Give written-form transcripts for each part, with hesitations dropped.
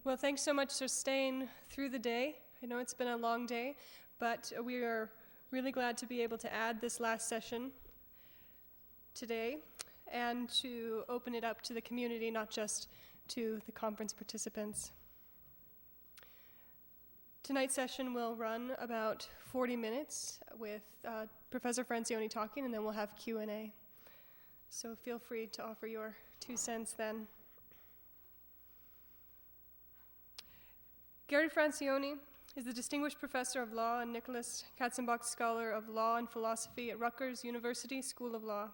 Well, thanks so much for staying through the day. I know it's been a long day, but we are really glad to be able to add this last session today and to open it up to the community, not just to the conference participants. Tonight's session will run about 40 minutes with Professor Francione talking, and then we'll have Q&A. So feel free to offer your 2 cents then. Gary Francione is the Distinguished Professor of Law and Nicholas Katzenbach Scholar of Law and Philosophy at Rutgers University School of Law.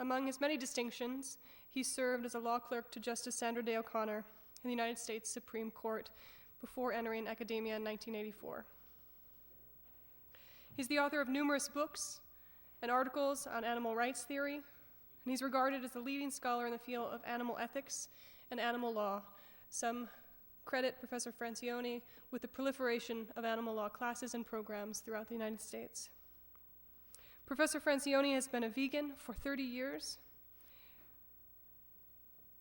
Among his many distinctions, he served as a law clerk to Justice Sandra Day O'Connor in the United States Supreme Court before entering academia in 1984. He's the author of numerous books and articles on animal rights theory, and he's regarded as a leading scholar in the field of animal ethics and animal law. Some credit Professor Francione with the proliferation of animal law classes and programs throughout the United States. Professor Francione has been a vegan for 30 years,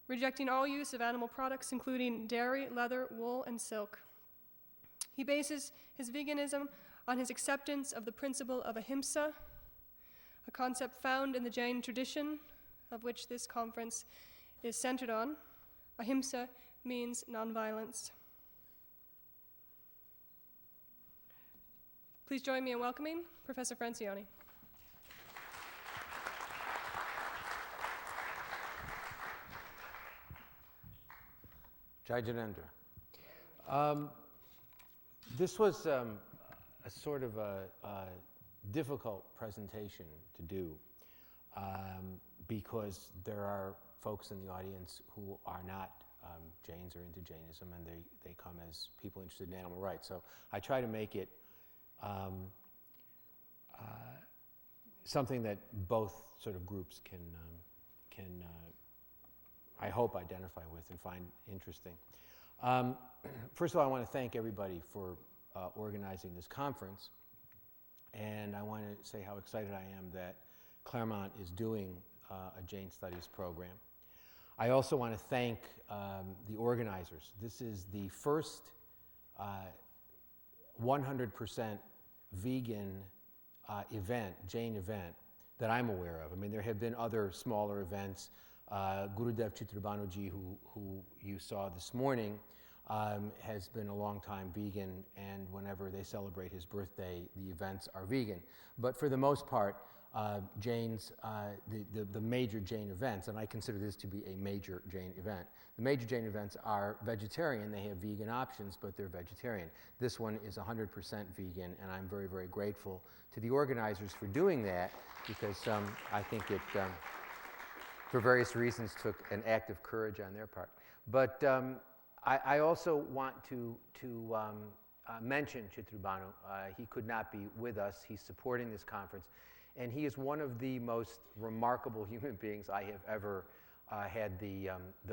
rejecting all use of animal products, including dairy, leather, wool, and silk. He bases his veganism on his acceptance of the principle of ahimsa, a concept found in the Jain tradition, of which this conference is centered on. Ahimsa means nonviolence. Please join me in welcoming Professor Francione. Jai Janendra. This was a sort of a difficult presentation to do because there are folks in the audience who are not Jains or into Jainism, and they come as people interested in animal rights. So I try to make it something that both sort of groups can I hope, identify with and find interesting. First of all, I want to thank everybody for organizing this conference, and I want to say how excited I am that Claremont is doing a Jain Studies program. I also want to thank the organizers. This is the first 100% vegan event, Jain event, that I'm aware of. I mean, there have been other smaller events. Gurudev Chitrabanuji, who you saw this morning, has been a long time vegan, and whenever they celebrate his birthday, the events are vegan. But for the most part, Jains, the major Jain events, and I consider this to be a major Jain event. The major Jain events are vegetarian. They have vegan options, but they're vegetarian. This one is 100% vegan, and I'm very, very grateful to the organizers for doing that, because I think it, for various reasons, took an act of courage on their part. But I also want to mention Chitrabanu. He could not be with us. He's supporting this conference. And he is one of the most remarkable human beings I have ever had the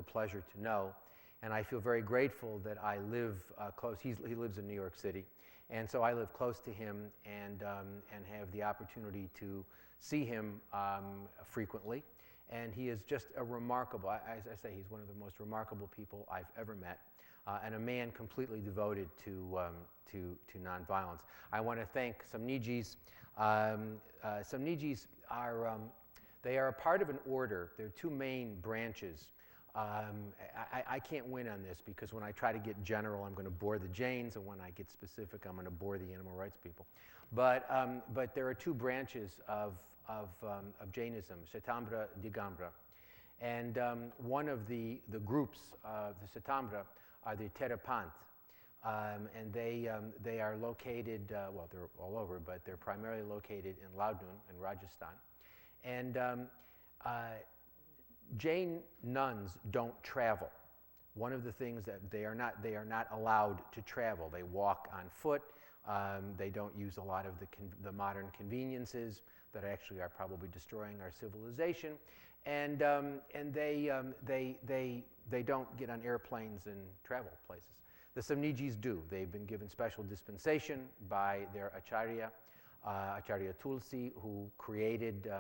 pleasure to know. And I feel very grateful that I live close. He lives in New York City. And so I live close to him and have the opportunity to see him frequently. And he is just a remarkable, as I say, he's one of the most remarkable people I've ever met, and a man completely devoted to nonviolence. I want to thank Samnijis. Samnijis are, they are a part of an order. There are 2 main branches. I can't win on this, because when I try to get general, I'm going to bore the Jains, and when I get specific, I'm going to bore the animal rights people. But there are 2 branches of Jainism, Shvetambara, Digambara. And one of the groups of the Shvetambara are the Therapant. And they are located, well, they're all over, but they're primarily located in Ladun in Rajasthan. And Jain nuns don't travel. One of the things that they are not allowed to travel. They walk on foot. They don't use a lot of the modern conveniences that actually are probably destroying our civilization, and they don't get on airplanes and travel places. The Samnijis do. They've been given special dispensation by their Acharya, Acharya Tulsi, who created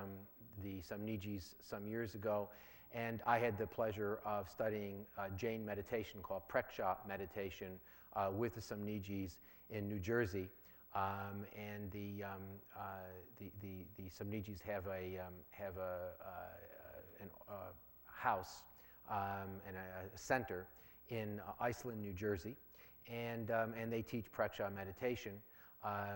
the Samnijis some years ago, And I had the pleasure of studying Jain meditation called Preksha meditation with the Samnijis in New Jersey. And the Samnijis have a house and a center in Iceland, New Jersey, and they teach Preksha meditation,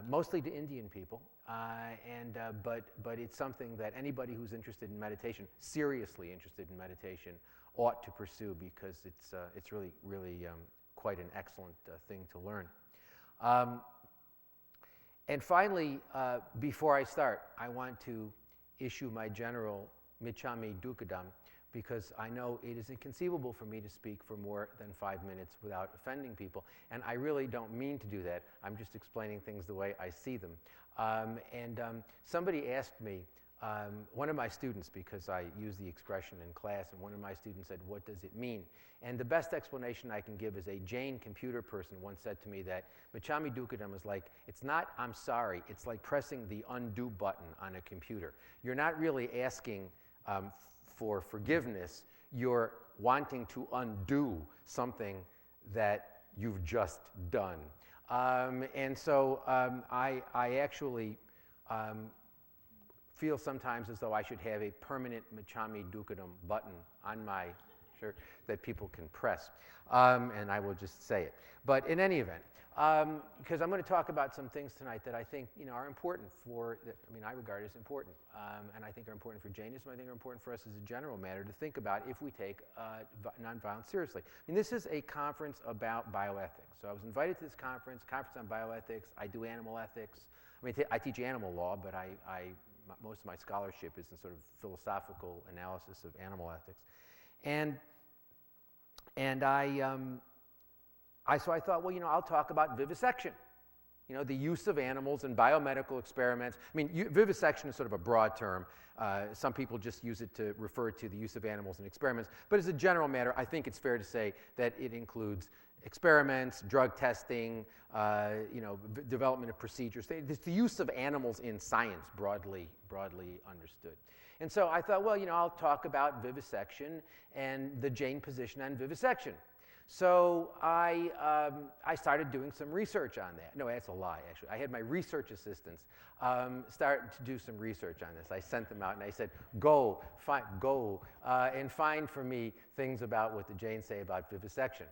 mostly to Indian people, but it's something that anybody who's interested in meditation, seriously interested in meditation, ought to pursue, because it's really quite an excellent thing to learn. And finally, before I start, I want to issue my general Michami Dukkadam, because I know it is inconceivable for me to speak for more than 5 minutes without offending people, and I really don't mean to do that. I'm just explaining things the way I see them. Somebody asked me, one of my students, because I use the expression in class, and one of my students said, "What does it mean?" And the best explanation I can give is a Jain computer person once said to me that Michami Dukkadam is like, it's not "I'm sorry," it's like pressing the undo button on a computer. You're not really asking for forgiveness, you're wanting to undo something that you've just done. And so I actually feel sometimes as though I should have a permanent Michami Dukkadam button on my shirt that people can press, and I will just say it. But in any event, because I'm going to talk about some things tonight that I think are important I regard as important, and I think are important for Jainism. I think are important for us as a general matter to think about if we take nonviolence seriously. This is a conference about bioethics. So I was invited to this conference on bioethics. I do animal ethics. I teach animal law, but most of my scholarship is in sort of philosophical analysis of animal ethics, so I thought, well, I'll talk about vivisection, the use of animals in biomedical experiments. Vivisection is sort of a broad term. Some people just use it to refer to the use of animals in experiments. But as a general matter, I think it's fair to say that it includes experiments, drug testing, development of procedures. It's the use of animals in science, broadly understood. And so I thought, well, I'll talk about vivisection and the Jain position on vivisection. So I started doing some research on that. No, that's a lie, actually. I had my research assistants start to do some research on this. I sent them out and I said, go and find for me things about what the Jains say about vivisection.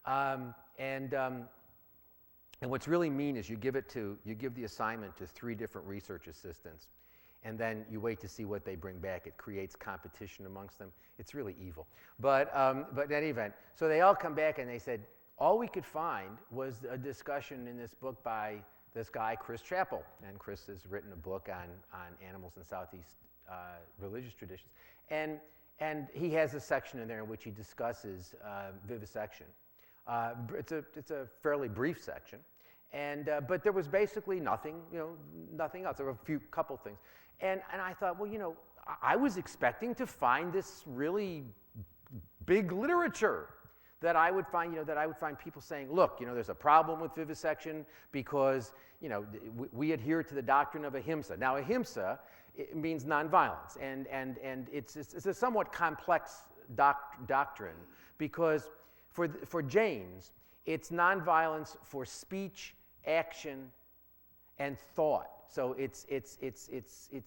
And what's really mean is you give the assignment to 3 different research assistants, and then you wait to see what they bring back. It creates competition amongst them. It's really evil. But in any event, so they all come back and they said, all we could find was a discussion in this book by this guy, Chris Chappell. And Chris has written a book on animals in Southeast religious traditions. And he has a section in there in which he discusses vivisection. It's a fairly brief section. But there was basically nothing else. There were a couple things. And I thought, well, I was expecting to find this really big literature that I would find people saying, look, there's a problem with vivisection because, we adhere to the doctrine of ahimsa. Now, ahimsa, it means nonviolence, and it's a somewhat complex doctrine because for Jains, it's nonviolence for speech, action, and thought. So it's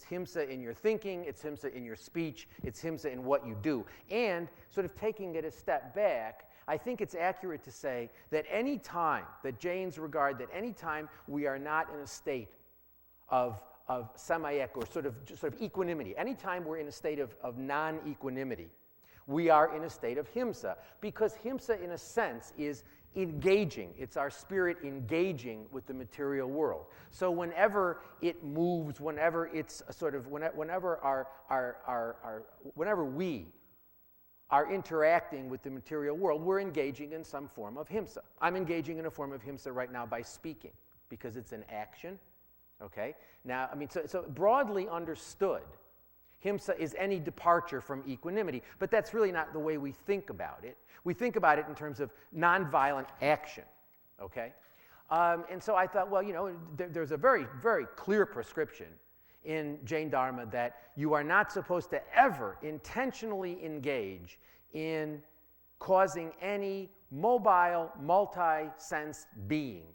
himsa in your thinking, it's himsa in your speech, it's himsa in what you do. And sort of taking it a step back, I think it's accurate to say that any time that Jains regard that any time we are not in a state of samayek or sort of equanimity, any time we're in a state of non-equanimity, we are in a state of himsa, because himsa in a sense is engaging. It's our spirit engaging with the material world. So whenever it moves, whenever it's whenever we are interacting with the material world, we're engaging in some form of himsa. I'm engaging in a form of himsa right now by speaking because it's an action. Okay? Now, so broadly understood, himsa is any departure from equanimity, but that's really not the way we think about it. We think about it in terms of nonviolent action, okay? And so I thought, well, there's a very, very clear prescription in Jain Dharma that you are not supposed to ever intentionally engage in causing any mobile, multi-sense being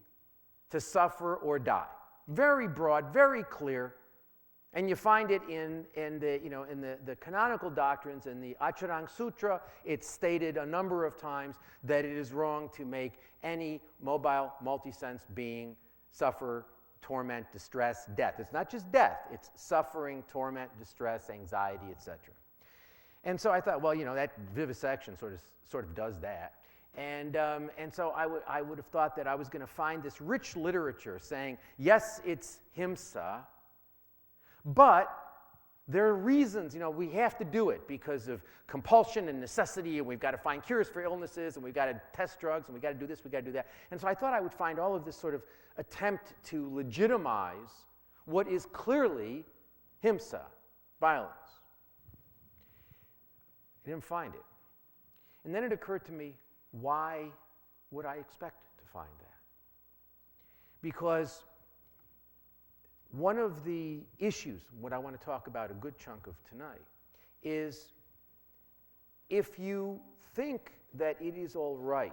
to suffer or die. Very broad, very clear. And you find it in the canonical doctrines, in the Acharang Sutra. It's stated a number of times that it is wrong to make any mobile, multi-sense being suffer, torment, distress, death. It's not just death. It's suffering, torment, distress, anxiety, etc. And so I thought, well, that vivisection sort of does that. And so I would have thought that I was going to find this rich literature saying, yes, it's himsa, but there are reasons, we have to do it because of compulsion and necessity, and we've got to find cures for illnesses, and we've got to test drugs, and we've got to do this, we've got to do that. And so I thought I would find all of this sort of attempt to legitimize what is clearly himsa, violence. I didn't find it. And then it occurred to me, why would I expect to find that? Because one of the issues, what I want to talk about a good chunk of tonight, is if you think that it is all right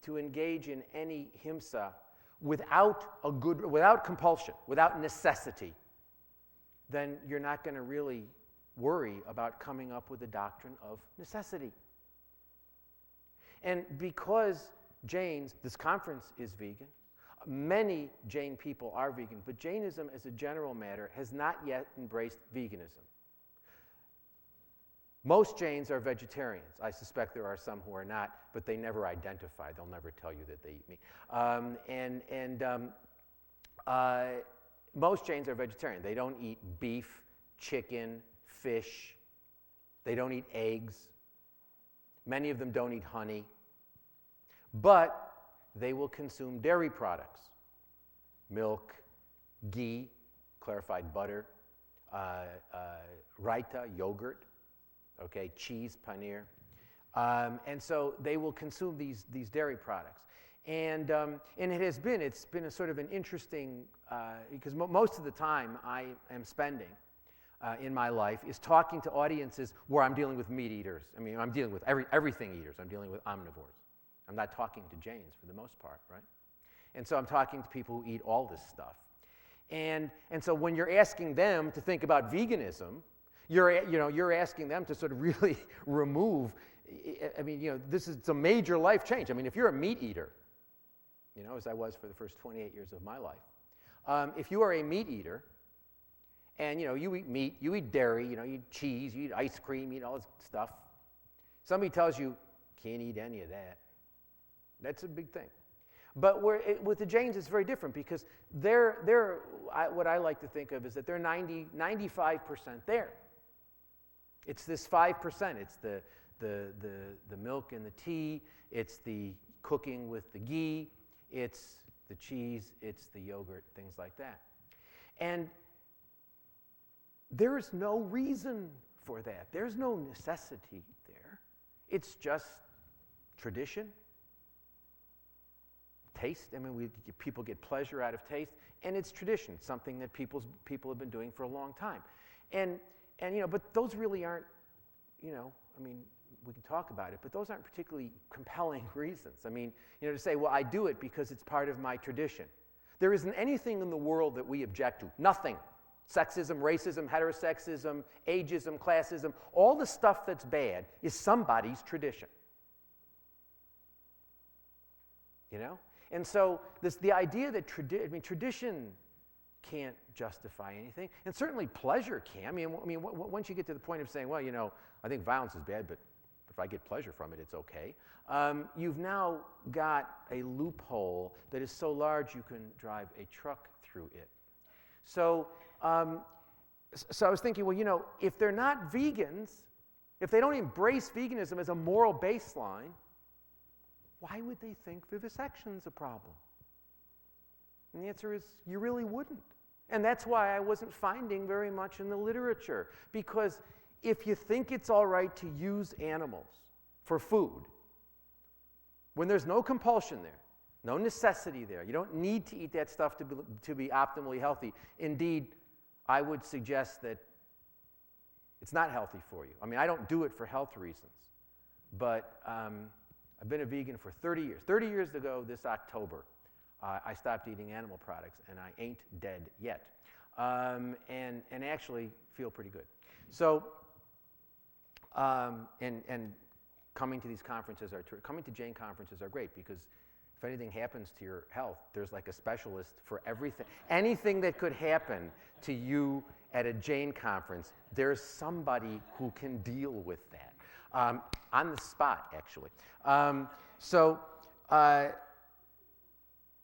to engage in any himsa without compulsion, without necessity, then you're not going to really worry about coming up with a doctrine of necessity. And because Jains, this conference is vegan, many Jain people are vegan, but Jainism as a general matter has not yet embraced veganism. Most Jains are vegetarians. I suspect there are some who are not, but they never identify. They'll never tell you that they eat meat. Most Jains are vegetarian. They don't eat beef, chicken, fish. They don't eat eggs. Many of them don't eat honey. But they will consume dairy products, milk, ghee, clarified butter, raita, yogurt, okay, cheese, paneer. And so they will consume these dairy products. And it's been a sort of an interesting, because most of the time I am spending in my life is talking to audiences where I'm dealing with meat eaters. I mean, I'm dealing with everything eaters. I'm dealing with omnivores. I'm not talking to Jains for the most part, right? And so I'm talking to people who eat all this stuff. And so when you're asking them to think about veganism, you're asking them to sort of really remove, I mean, it's a major life change. I mean, if you're a meat eater, as I was for the first 28 years of my life, if you are a meat eater, and you eat meat, you eat dairy, you eat cheese, you eat ice cream, you eat all this stuff. Somebody tells you, can't eat any of that. That's a big thing. But with the Jains, it's very different because what I like to think of is that they're 95% there. It's this 5%. It's the milk and the tea. It's the cooking with the ghee. It's the cheese. It's the yogurt, things like that. And there is no reason for that. There's no necessity there. It's just tradition. Taste. I mean, people get pleasure out of taste, and it's tradition, something that people have been doing for a long time, and but those really aren't, I mean, we can talk about it, but those aren't particularly compelling reasons. I mean, to say, well, I do it because it's part of my tradition. There isn't anything in the world that we object to. Nothing. Sexism, racism, heterosexism, ageism, classism, all the stuff that's bad is somebody's tradition. And so the idea that tradition can't justify anything, and certainly pleasure can. I mean, once you get to the point of saying, well, I think violence is bad, but if I get pleasure from it, it's okay. You've now got a loophole that is so large you can drive a truck through it. So I was thinking, well, if they're not vegans, if they don't embrace veganism as a moral baseline, why would they think vivisection's a problem? And the answer is, you really wouldn't. And that's why I wasn't finding very much in the literature. Because if you think it's all right to use animals for food, when there's no compulsion there, no necessity there, you don't need to eat that stuff to be optimally healthy. Indeed, I would suggest that it's not healthy for you. I mean, I don't do it for health reasons, but I've been a vegan for 30 years. 30 years ago this October, I stopped eating animal products, and I ain't dead yet, and actually feel pretty good. So, and coming to these conferences coming to Jain conferences are great, because if anything happens to your health, there's like a specialist for everything. Anything that could happen to you at a Jain conference, there's somebody who can deal with that on the spot, actually.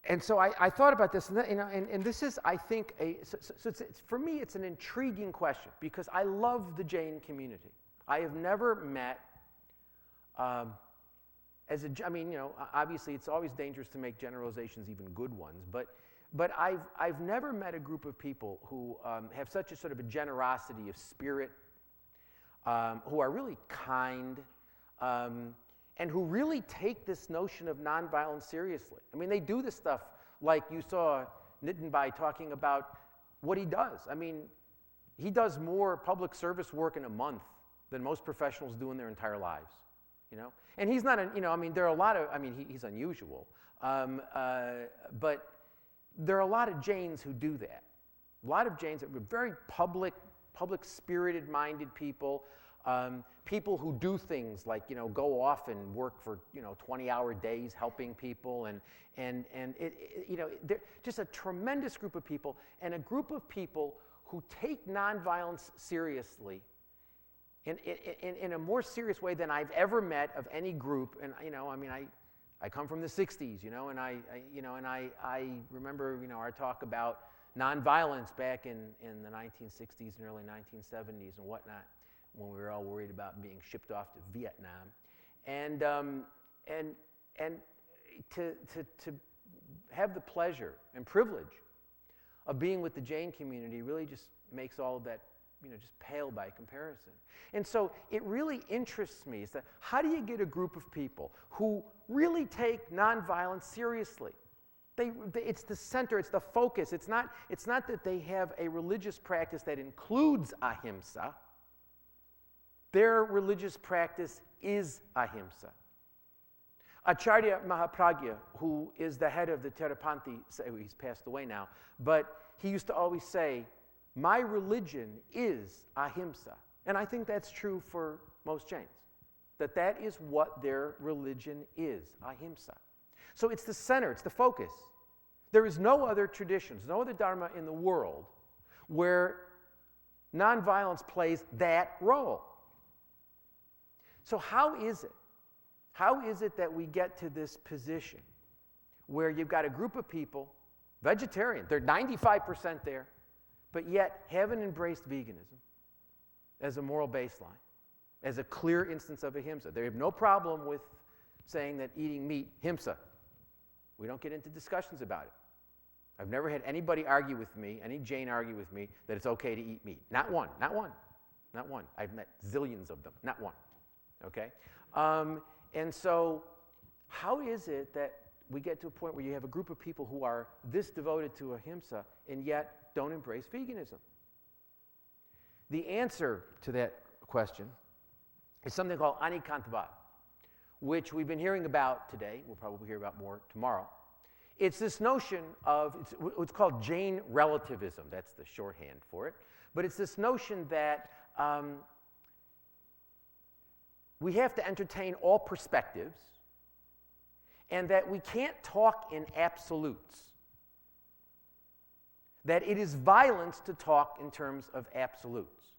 And so I thought about this, and this is, I think, for me, it's an intriguing question, because I love the Jain community. I have never met, obviously it's always dangerous to make generalizations, even good ones, but I've never met a group of people who have such a sort of a generosity of spirit, who are really kind, and who really take this notion of nonviolence seriously. I mean, they do this stuff like you saw Nitinbhai talking about what he does. I mean, he does more public service work in a month than most professionals do in their entire lives, you know? And he's not, there are a lot of, he's unusual, but there are a lot of Jains who do that. A lot of Jains that were very public spirited-minded people, people who do things like, go off and work for, 20-hour days helping people, and they're just a tremendous group of people, and a group of people who take nonviolence seriously in a more serious way than I've ever met of any group. And I come from the '60s, and I remember our talk about nonviolence back in the 1960s and early 1970s and whatnot, when we were all worried about being shipped off to Vietnam, and to have the pleasure and privilege of being with the Jain community really just makes all of that just pale by comparison. And so it really interests me, is that how do you get a group of people who really take nonviolence seriously? It's the center, it's the focus. It's not that they have a religious practice that includes ahimsa. Their religious practice is ahimsa. Acharya Mahapragya, who is the head of the Theravada, he's passed away now, but he used to always say, my religion is ahimsa. And I think that's true for most Jains, that is what their religion is, ahimsa. So it's the center, it's the focus. There is no other traditions, no other dharma in the world where nonviolence plays that role. So how is it? How is it that we get to this position where you've got a group of people, vegetarian, they're 95% there, but yet haven't embraced veganism as a moral baseline, as a clear instance of ahimsa? They have no problem with saying that eating meat, himsa. We don't get into discussions about it. I've never had anybody argue with me, any Jain argue with me, that it's okay to eat meat. Not one, not one, not one. I've met zillions of them, not one, okay? And so how is it that we get to a point where you have a group of people who are this devoted to ahimsa and yet don't embrace veganism? The answer to that question is something called anikantavad, which we've been hearing about today. We'll probably hear about more tomorrow. It's this notion of, it's called Jain relativism. That's the shorthand for it. But it's this notion that we have to entertain all perspectives, and that we can't talk in absolutes. That it is violence to talk in terms of absolutes.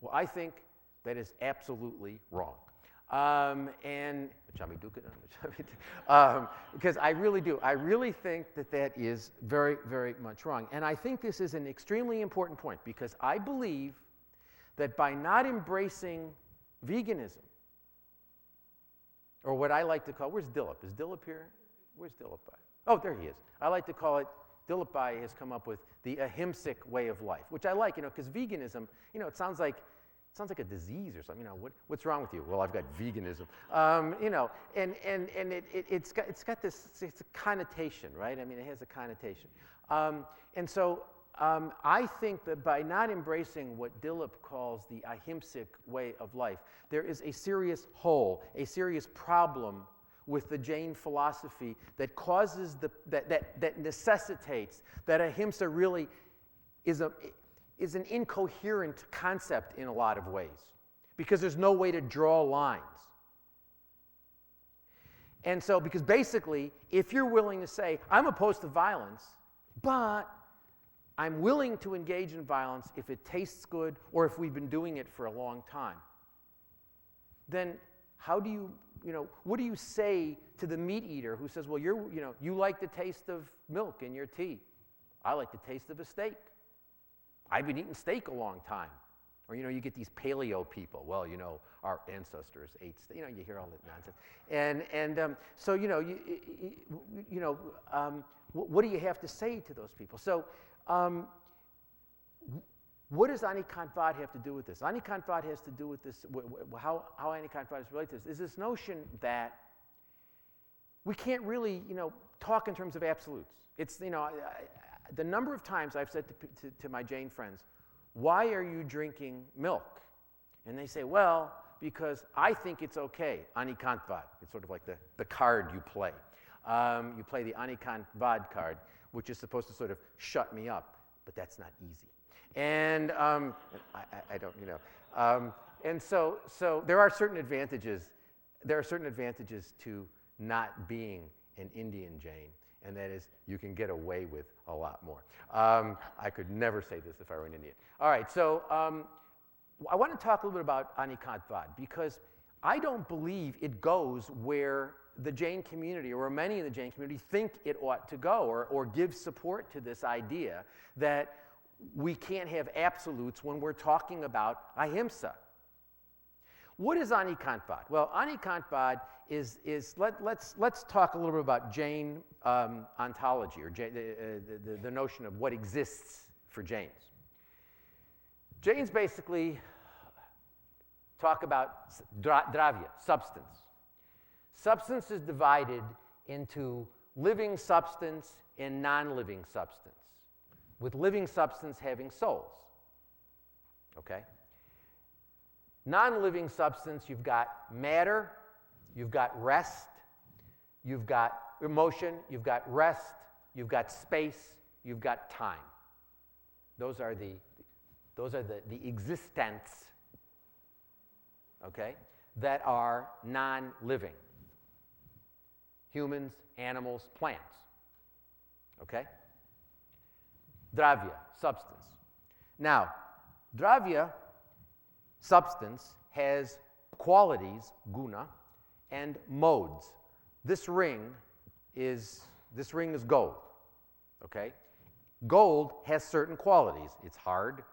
Well, I think that is absolutely wrong. Because I really do. I really think that is very, very much wrong. And I think this is an extremely important point, because I believe that by not embracing veganism, or what I like to call, where's Dilip? Is Dilip here? Where's Dilip? Oh, there he is. I like to call it, Dilip Bhai has come up with the ahimsic way of life, which I like, because veganism, it sounds like a disease or something. What's wrong with you? Well, I've got veganism. It's got this, it's a connotation, right? It has a connotation. And so I think that by not embracing what Dilip calls the ahimsic way of life, there is a serious hole, a serious problem with the Jain philosophy that causes that necessitates that ahimsa really is an incoherent concept in a lot of ways, because there's no way to draw lines. And so, because basically, if you're willing to say, I'm opposed to violence, but I'm willing to engage in violence if it tastes good or if we've been doing it for a long time, then how do you, what do you say to the meat eater who says, well, you like the taste of milk in your tea. I like the taste of a steak. I've been eating steak a long time. Or, you get these paleo people. Well, our ancestors ate steak. You hear all that nonsense. So, what do you have to say to those people? So, what does Anikantvad have to do with this? Anikantvad has to do with this, how Anikantvad is related to this, is this notion that we can't really, talk in terms of absolutes. It's, the number of times I've said to my Jain friends, why are you drinking milk? And they say, well, because I think it's okay, Anikantvad. It's sort of like the card you play. You play the Anikantvad card, which is supposed to sort of shut me up, but that's not easy. And I don't, and so there are certain advantages. There are certain advantages to not being an Indian Jain, and that is you can get away with a lot more. I could never say this if I were an Indian. All right, so I want to talk a little bit about Anikantvad, because I don't believe it goes where the Jain community, or many in the Jain community, think it ought to go, or give support to this idea that we can't have absolutes when we're talking about ahimsa. What is Anikantvad? Well, Anikantvad is let's talk a little bit about Jain ontology, or the notion of what exists for Jains. Jains basically talk about dravya, substance. Substance is divided into living substance and non-living substance, with living substance having souls. Okay? Non-living substance, you've got matter, you've got rest, you've got emotion, you've got rest, you've got space, you've got time. Those are the existents, okay, that are non-living. Humans, animals, plants. Okay? Dravya, substance. Now, dravya, substance, has qualities, guna, and modes. This ring is gold. Okay? Gold has certain qualities. It's hard.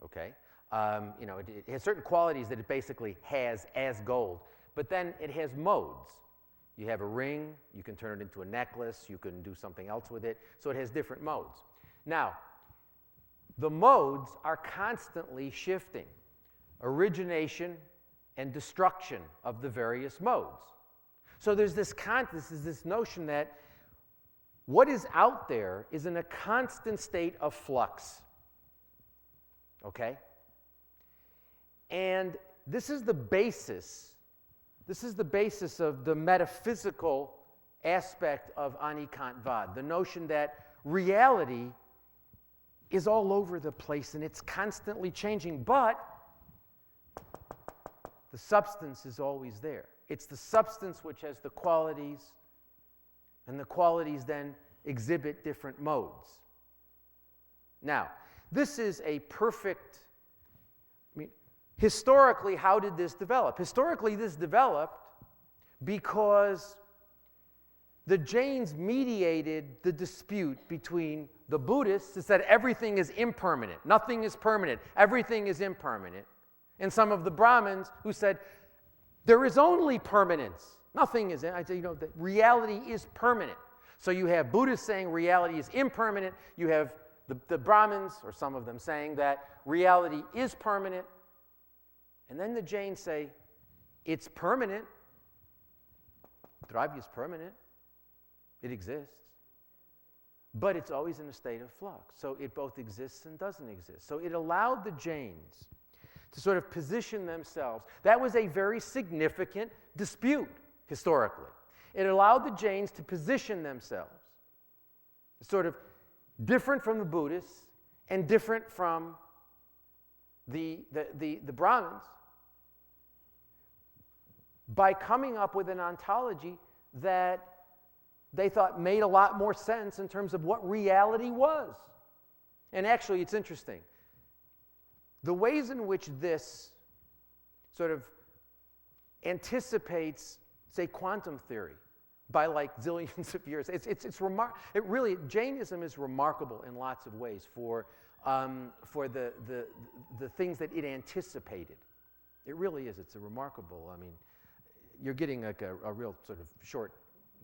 Okay? It has certain qualities that it basically has as gold. But then it has modes. You have a ring, you can turn it into a necklace, you can do something else with it. So it has different modes. Now, the modes are constantly shifting. Origination and destruction of the various modes. So there's this notion that what is out there is in a constant state of flux. Okay? And this is the basis of the metaphysical aspect of Anikantvad, the notion that reality is all over the place and it's constantly changing, but the substance is always there. It's the substance which has the qualities, and the qualities then exhibit different modes. Now, this is a perfect, historically, how did this develop? Historically, this developed because the Jains mediated the dispute between the Buddhists who said everything is impermanent, nothing is permanent, everything is impermanent, and some of the Brahmins who said there is only permanence, nothing is. I say, that reality is permanent. So you have Buddhists saying reality is impermanent. You have the Brahmins, or some of them, saying that reality is permanent. And then the Jains say, it's permanent. Dravya is permanent. It exists. but it's always in a state of flux. So it both exists and doesn't exist. So it allowed the Jains to sort of position themselves. That was a very significant dispute historically. It allowed the Jains to position themselves sort of different from the Buddhists and different from the Brahmins by coming up with an ontology that they thought made a lot more sense in terms of what reality was. And actually, it's interesting. The ways in which this sort of anticipates, say, quantum theory by like zillions of years, it really, Jainism is remarkable in lots of ways for the things that it anticipated. It really is. It's a remarkable, I mean, you're getting like a real sort of short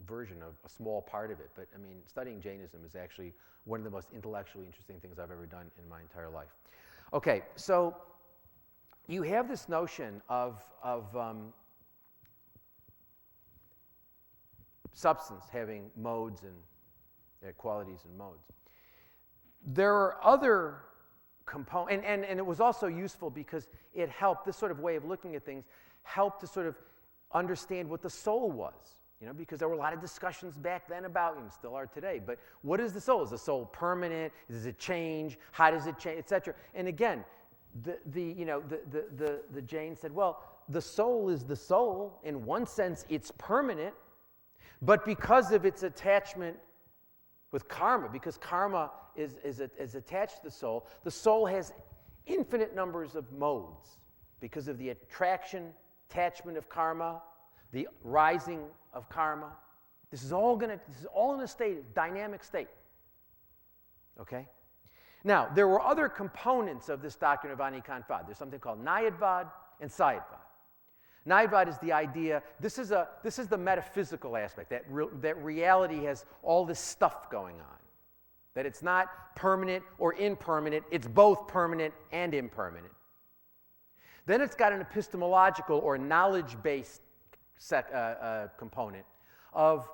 version of a small part of it, but I mean, studying Jainism is actually one of the most intellectually interesting things I've ever done in my entire life. Okay, so you have this notion of substance having modes and qualities and modes. There are other components, and it was also useful because it helped, this sort of way of looking at things helped to sort of understand what the soul was. You know, because there were a lot of discussions back then about, and still are today, but what is the soul? Is the soul permanent? Does it change? How does it change, etc.? And again, the Jain said, well, the soul is the soul. In one sense, it's permanent, but because of its attachment with karma, because karma is attached to the soul has infinite numbers of modes because of the attachment of karma, the rising of karma. This is all in a dynamic state. Okay? Now, there were other components of this doctrine of Anicantvad. There's something called Nayadvad and Sayadvad. Nayadvad is the idea, this is the metaphysical aspect, that reality has all this stuff going on. That it's not permanent or impermanent, it's both permanent and impermanent. Then it's got an epistemological or knowledge-based component of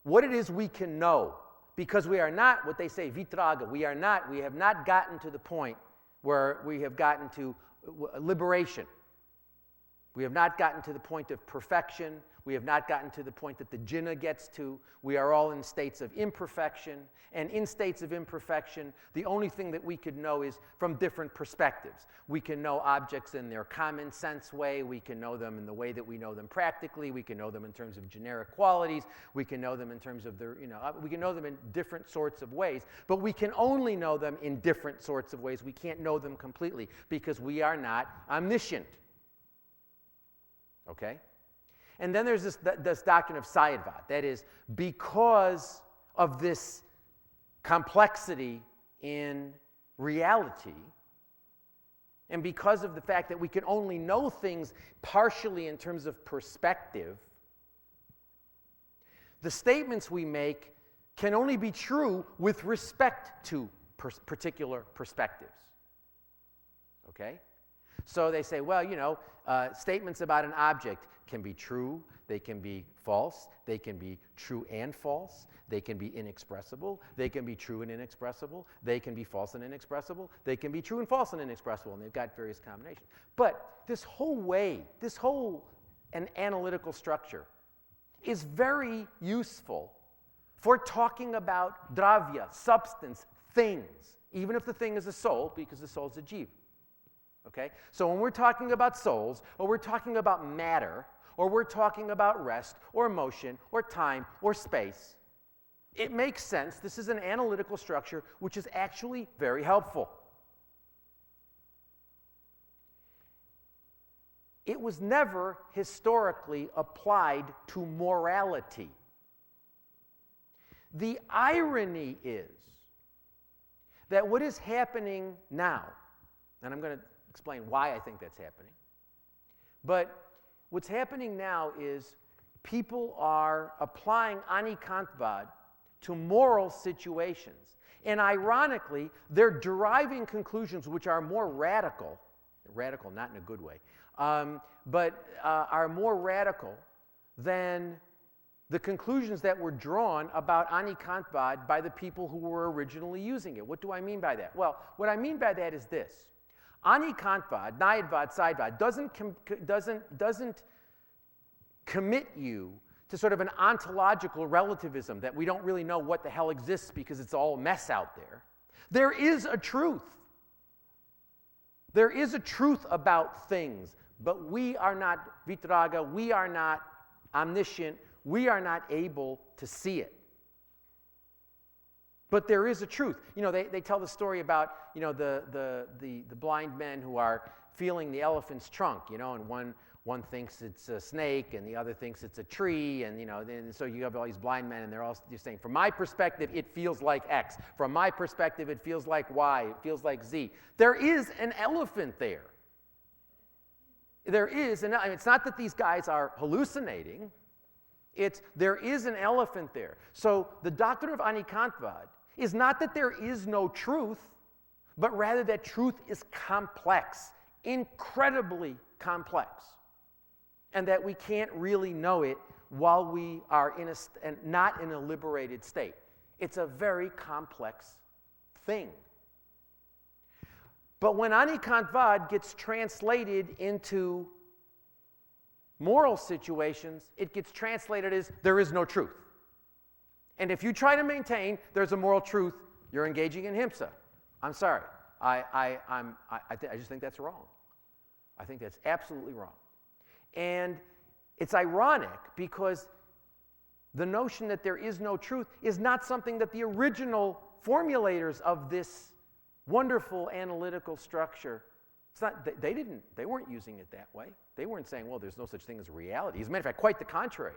what it is we can know, because we are not what they say vitraga. We have not gotten to the point where we have gotten to liberation. We have not gotten to the point of perfection. We have not gotten to the point that the jinnah gets to. We are all in states of imperfection. And in states of imperfection, the only thing that we could know is from different perspectives. We can know objects in their common sense way. We can know them in the way that we know them practically. We can know them in terms of generic qualities. We can know them in terms of their, we can know them in different sorts of ways. But we can only know them in different sorts of ways. We can't know them completely because we are not omniscient. Okay? And then there's this doctrine of Sayadvad. That is, because of this complexity in reality, and because of the fact that we can only know things partially in terms of perspective, the statements we make can only be true with respect to particular perspectives. Okay? So they say, well, statements about an object can be true, they can be false, they can be true and false, they can be inexpressible, they can be true and inexpressible, they can be false and inexpressible, they can be true and false and inexpressible, and they've got various combinations. But this whole analytical structure is very useful for talking about dravya, substance, things, even if the thing is a soul, because the soul is a jiva. Okay? So when we're talking about souls, or we're talking about matter, or we're talking about rest, or motion, or time, or space, it makes sense. This is an analytical structure which is actually very helpful. It was never historically applied to morality. The irony is that what is happening now, and I'm going to explain why I think that's happening, but what's happening now is people are applying Anicantvad to moral situations. And ironically, they're deriving conclusions which are more radical not in a good way, but are more radical than the conclusions that were drawn about Anikantvad by the people who were originally using it. What do I mean by that? Well, what I mean by that is this. Anikantvad, Nayadvad, Saidvad doesn't commit you to sort of an ontological relativism that we don't really know what the hell exists because it's all a mess out there. There is a truth. There is a truth about things, but we are not vitraga, we are not omniscient, we are not able to see it. But there is a truth. You know, they tell the story about, you know, the blind men who are feeling the elephant's trunk, you know, and one thinks it's a snake and the other thinks it's a tree, and, you know, then so you have all these blind men and they're saying, from my perspective, it feels like X. From my perspective, it feels like Y. It feels like Z. There is an elephant there. There is, and it's not that these guys are hallucinating. There is an elephant there. So the doctrine of Anikantvad is not that there is no truth, but rather that truth is complex, incredibly complex, and that we can't really know it while we are not in a liberated state. It's a very complex thing. But when Anikantvad gets translated into moral situations, it gets translated as there is no truth. And if you try to maintain there's a moral truth, you're engaging in himsa. I'm sorry. I just think that's wrong. I think that's absolutely wrong. And it's ironic because the notion that there is no truth is not something that the original formulators of this wonderful analytical structure, they weren't using it that way. They weren't saying, well, there's no such thing as a reality. As a matter of fact, quite the contrary.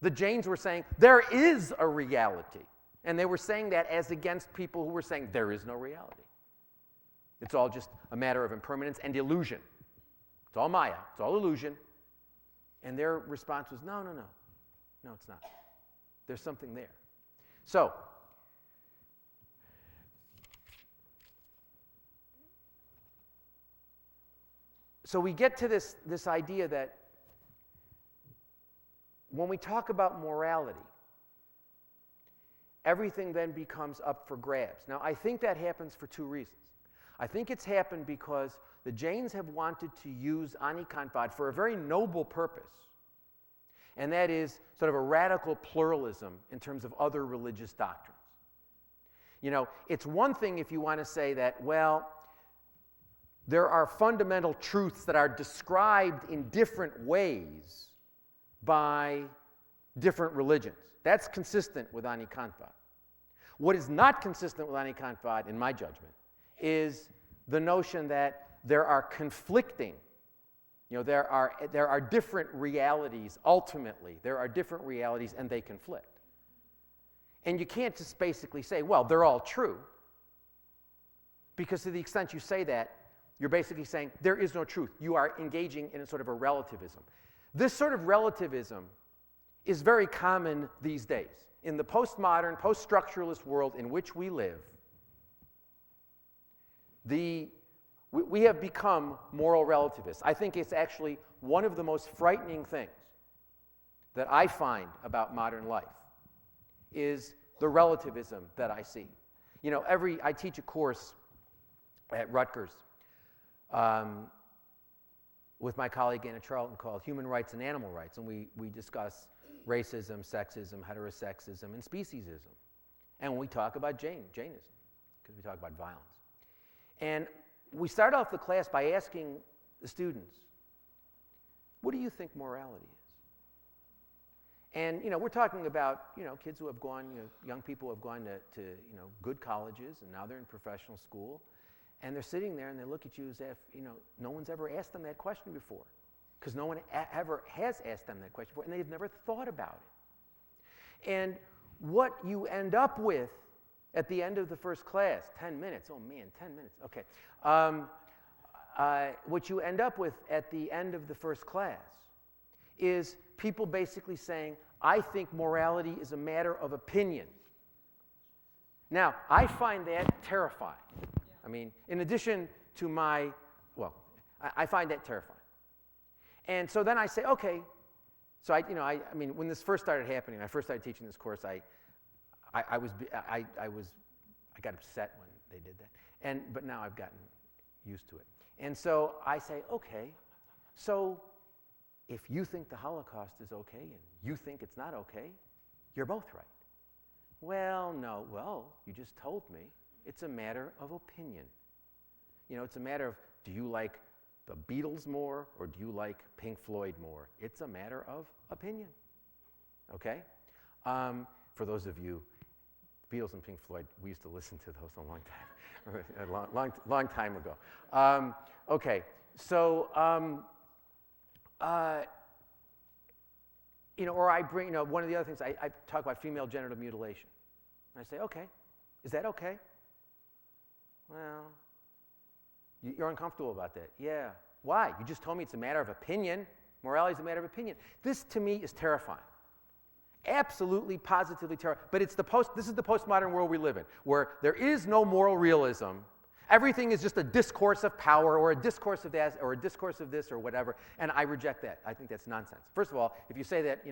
The Jains were saying, there is a reality. And they were saying that as against people who were saying, there is no reality. It's all just a matter of impermanence and illusion. It's all Maya. It's all illusion. And their response was, no, it's not. There's something there. So we get to this idea that when we talk about morality, everything then becomes up for grabs. Now, I think that happens for two reasons. I think it's happened because the Jains have wanted to use Anikantvad for a very noble purpose, and that is sort of a radical pluralism in terms of other religious doctrines. You know, it's one thing if you want to say that, well, there are fundamental truths that are described in different ways by different religions. That's consistent with Anikantvad. What is not consistent with Anikantvad, in my judgment, is the notion that there are conflicting, you know, there are different realities, ultimately. There are different realities and they conflict. And you can't just basically say, well, they're all true. Because to the extent you say that, you're basically saying there is no truth. You are engaging in a sort of a relativism. This sort of relativism is very common these days. In the postmodern, post-structuralist world in which we live, we have become moral relativists. I think it's actually one of the most frightening things that I find about modern life is the relativism that I see. You know, I teach a course at Rutgers with my colleague Anna Charlton called Human Rights and Animal Rights, and we discuss racism, sexism, heterosexism, and speciesism. And we talk about Jainism, because we talk about violence. And we start off the class by asking the students, what do you think morality is? And, you know, we're talking about, you know, kids who have gone, you know, young people who have gone to you know, good colleges, and now they're in professional school. And they're sitting there and they look at you as if, you know, no one's ever asked them that question before. Because no one ever has asked them that question before, and they've never thought about it. And what you end up with at the end of the first class, 10 minutes, oh man, 10 minutes, okay. What you end up with at the end of the first class is people basically saying, I think morality is a matter of opinion. Now, I find that terrifying. I mean, in addition to I find that terrifying. And so then I say, okay, So I mean, when this first started happening, I first started teaching this course, I got upset when they did that. But now I've gotten used to it. And so I say, okay, so if you think the Holocaust is okay and you think it's not okay, you're both right. Well, no, you just told me it's a matter of opinion. It's a matter of, do you like the Beatles more or do you like Pink Floyd more? It's a matter of opinion, okay? For those of you, Beatles and Pink Floyd, we used to listen to those a long time ago. Okay, so, or I bring, one of the other things, I talk about female genital mutilation. And I say, okay, is that okay? Well, you're uncomfortable about that. Yeah. Why? You just told me it's a matter of opinion. Morality is a matter of opinion. This, to me, is terrifying. Absolutely, positively terrifying. But this is the postmodern world we live in, where there is no moral realism. Everything is just a discourse of power or a discourse of that or a discourse of this or whatever, and I reject that. I think that's nonsense. First of all, if you say that,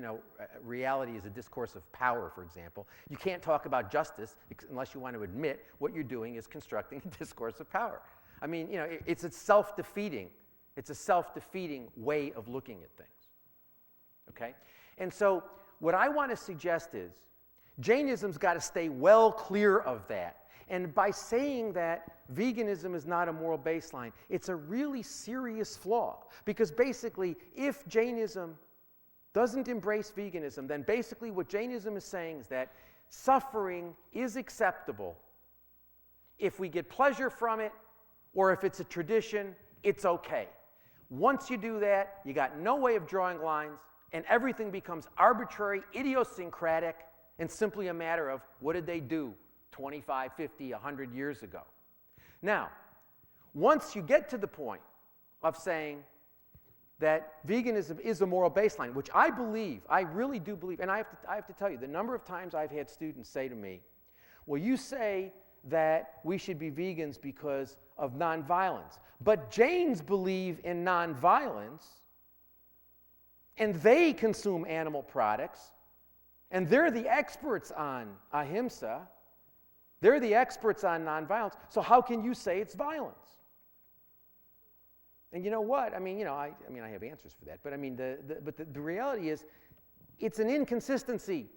reality is a discourse of power, for example, you can't talk about justice unless you want to admit what you're doing is constructing a discourse of power. I mean, it's a self-defeating way of looking at things, okay? And so what I want to suggest is Jainism's got to stay well clear of that. And by saying that veganism is not a moral baseline, it's a really serious flaw. Because basically, if Jainism doesn't embrace veganism, then basically what Jainism is saying is that suffering is acceptable if we get pleasure from it, or if it's a tradition, it's okay. Once you do that, you got no way of drawing lines, and everything becomes arbitrary, idiosyncratic, and simply a matter of what did they do 25, 50, 100 years ago. Now, once you get to the point of saying that veganism is a moral baseline, which I really do believe, and I have to tell you, the number of times I've had students say to me, well, you say that we should be vegans because of nonviolence, but Jains believe in nonviolence, and they consume animal products, and they're the experts on ahimsa. They're the experts on nonviolence, so how can you say it's violence? And you know what? I mean, I have answers for that, but I mean, the reality is, it's an inconsistency,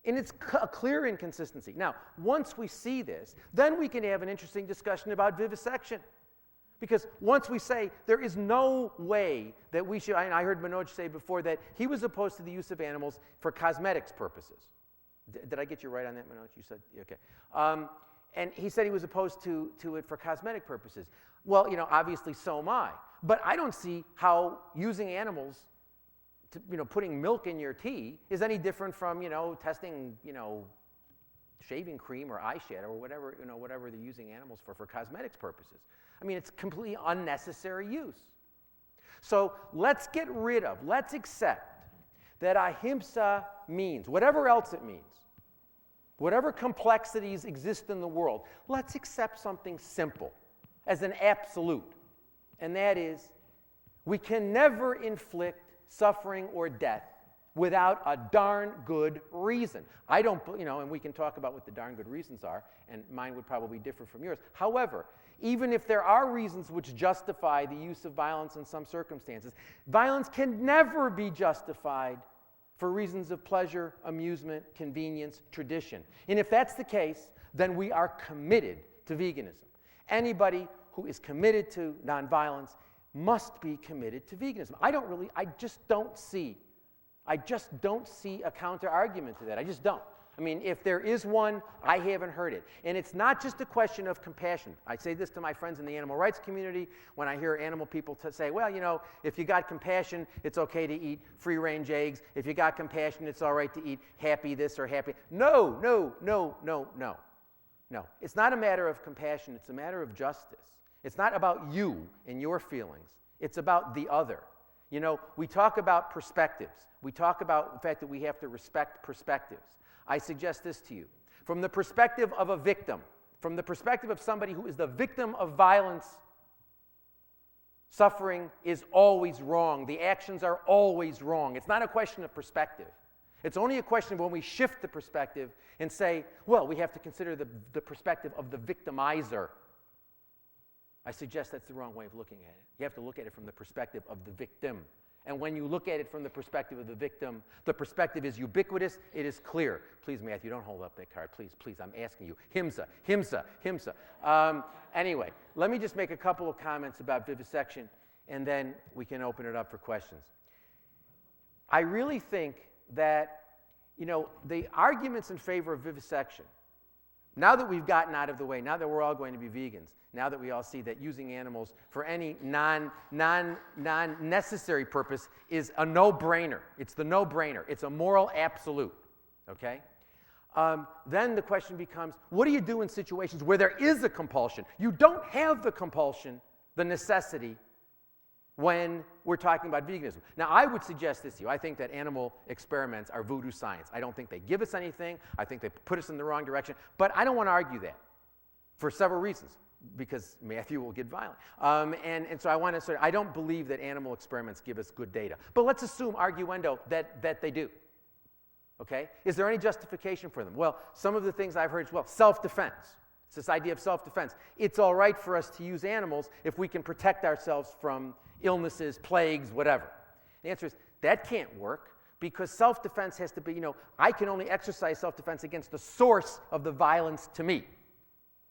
and it's a clear inconsistency. Now, once we see this, then we can have an interesting discussion about vivisection, because once we say there is no way that we should, and I heard Manoj say before that he was opposed to the use of animals for cosmetics purposes. Did I get you right on that, Manoj? You said, okay. And he said he was opposed to it for cosmetic purposes. Well, obviously so am I. But I don't see how using animals, putting milk in your tea is any different from, testing, shaving cream or eyeshadow or whatever, whatever they're using animals for cosmetics purposes. I mean, it's completely unnecessary use. So let's accept that ahimsa means, whatever else it means, whatever complexities exist in the world, let's accept something simple as an absolute. And that is, we can never inflict suffering or death without a darn good reason. I don't, and we can talk about what the darn good reasons are, and mine would probably differ from yours. However, even if there are reasons which justify the use of violence in some circumstances, violence can never be justified for reasons of pleasure, amusement, convenience, tradition. And if that's the case, then we are committed to veganism. Anybody who is committed to nonviolence must be committed to veganism. I just don't see a counter-argument to that. I just don't. I mean, if there is one, I haven't heard it. And it's not just a question of compassion. I say this to my friends in the animal rights community when I hear animal people say, well, if you got compassion, it's okay to eat free-range eggs. If you got compassion, it's all right to eat happy this or happy. No. It's not a matter of compassion. It's a matter of justice. It's not about you and your feelings. It's about the other. We talk about perspectives. We talk about the fact that we have to respect perspectives. I suggest this to you. From the perspective of a victim, from the perspective of somebody who is the victim of violence, Suffering is always wrong. The actions are always wrong. It's not a question of perspective. It's only a question of when we shift the perspective and say, well, we have to consider the perspective of the victimizer. I suggest that's the wrong way of looking at it. You have to look at it from the perspective of the victim. And when you look at it from the perspective of the victim, the perspective is ubiquitous, it is clear. Please, Matthew, don't hold up that card. Please, please, I'm asking you. Himsa, himsa, himsa. Anyway, let me just make a couple of comments about vivisection, and then we can open it up for questions. I really think that, the arguments in favor of vivisection, now that we've gotten out of the way, now that we're all going to be vegans, now that we all see that using animals for any non-necessary purpose is a no-brainer. It's the no-brainer. It's a moral absolute, okay? Then the question becomes, what do you do in situations where there is a compulsion? You don't have the compulsion, the necessity, when we're talking about veganism. Now, I would suggest this to you. I think that animal experiments are voodoo science. I don't think they give us anything. I think they put us in the wrong direction. But I don't want to argue that for several reasons, because Matthew will get violent. And so I want to I don't believe that animal experiments give us good data. But let's assume, arguendo, that they do. Okay? Is there any justification for them? Well, some of the things I've heard is, well, self-defense. It's this idea of self-defense. It's all right for us to use animals if we can protect ourselves from illnesses, plagues, whatever. The answer is, that can't work, because self-defense has to be, I can only exercise self-defense against the source of the violence to me.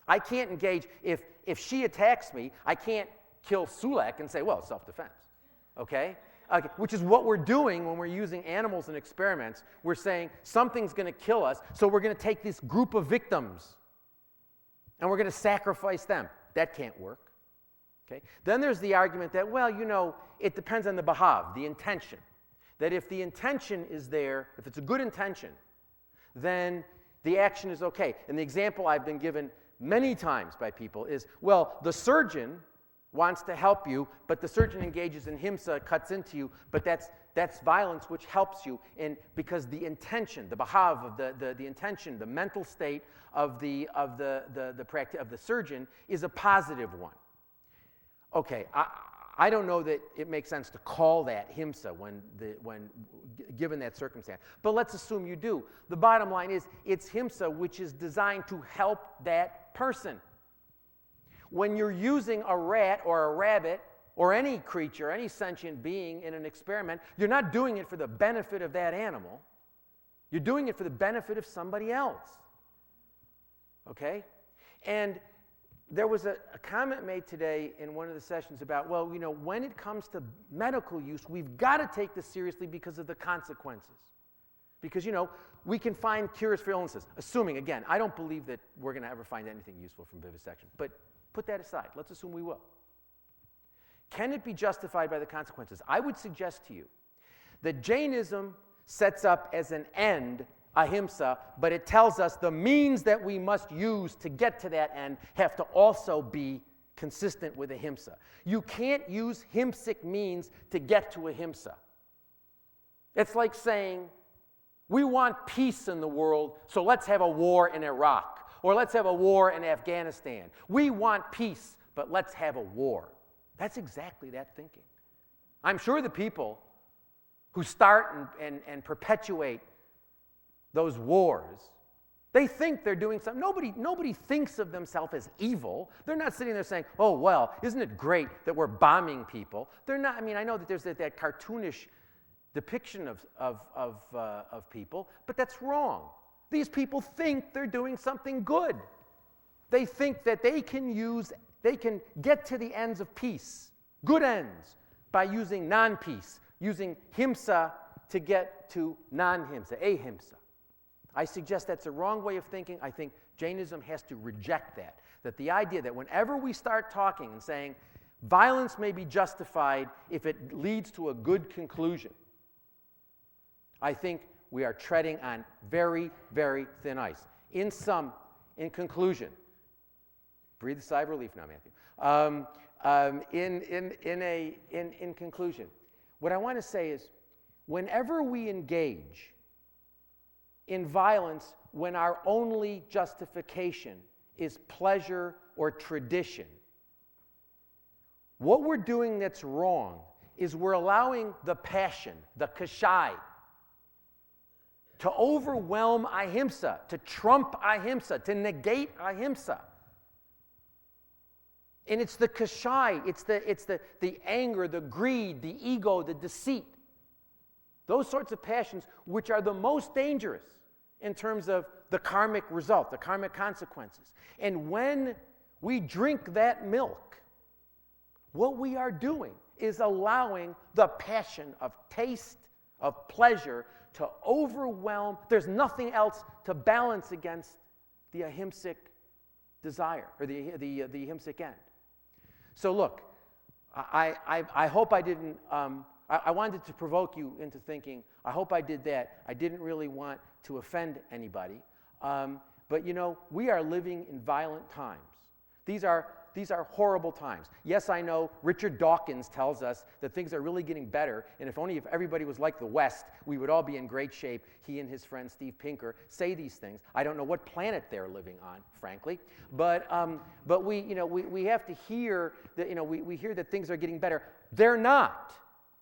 I can't engage, if she attacks me, I can't kill Sulek and say, well, self-defense, okay? Which is what we're doing when we're using animals in experiments. We're saying something's going to kill us, so we're going to take this group of victims and we're going to sacrifice them. That can't work. Okay? Then there's the argument that, well, it depends on the bahav, the intention. That if the intention is there, if it's a good intention, then the action is okay. And the example I've been given many times by people is, well, the surgeon wants to help you, but the surgeon engages in himsa, cuts into you, but that's violence which helps you, and because the intention, the bahav of the intention, the mental state of the surgeon is a positive one. Okay, I don't know that it makes sense to call that himsa when given that circumstance. But let's assume you do. The bottom line is, it's himsa which is designed to help that person. When you're using a rat or a rabbit or any creature, any sentient being in an experiment, you're not doing it for the benefit of that animal. You're doing it for the benefit of somebody else. Okay? And there was a comment made today in one of the sessions about, well, when it comes to medical use, we've got to take this seriously because of the consequences. Because, we can find cures for illnesses. Assuming, again, I don't believe that we're going to ever find anything useful from vivisection. But put that aside. Let's assume we will. Can it be justified by the consequences? I would suggest to you that Jainism sets up as an end ahimsa, but it tells us the means that we must use to get to that end have to also be consistent with ahimsa. You can't use himsic means to get to ahimsa. It's like saying, we want peace in the world, so let's have a war in Iraq, or let's have a war in Afghanistan. We want peace, but let's have a war. That's exactly that thinking. I'm sure the people who start and perpetuate those wars, they think they're doing something. Nobody thinks of themselves as evil. They're not sitting there saying, oh, well, isn't it great that we're bombing people? They're not. I know that there's that cartoonish depiction of people, but that's wrong. These people think they're doing something good. They think that they can get to the ends of peace, good ends, by using non-peace, using himsa to get to non-himsa, ahimsa. I suggest that's a wrong way of thinking. I think Jainism has to reject that. That the idea that whenever we start talking and saying violence may be justified if it leads to a good conclusion, I think we are treading on very, very thin ice. In conclusion, breathe a sigh of relief now, Matthew. In conclusion, what I want to say is, whenever we engage in violence when our only justification is pleasure or tradition, What we're doing that's wrong is we're allowing the passion, the kashai, to overwhelm ahimsa, to trump ahimsa, to negate ahimsa. And it's the kashai, it's the anger, the greed, the ego, the deceit. Those sorts of passions which are the most dangerous in terms of the karmic result, the karmic consequences. And when we drink that milk, what we are doing is allowing the passion of taste, of pleasure, to overwhelm. There's nothing else to balance against the ahimsic desire, or the ahimsic end. So look, I hope I didn't, I wanted to provoke you into thinking, I hope I did that. I didn't really want to offend anybody. But you know, we are living in violent times. These are horrible times. Yes, I know Richard Dawkins tells us that things are really getting better, and if everybody was like the West, we would all be in great shape. He and his friend Steve Pinker say these things. I don't know what planet they're living on, frankly, but we have to hear that, we hear that things are getting better. They're not.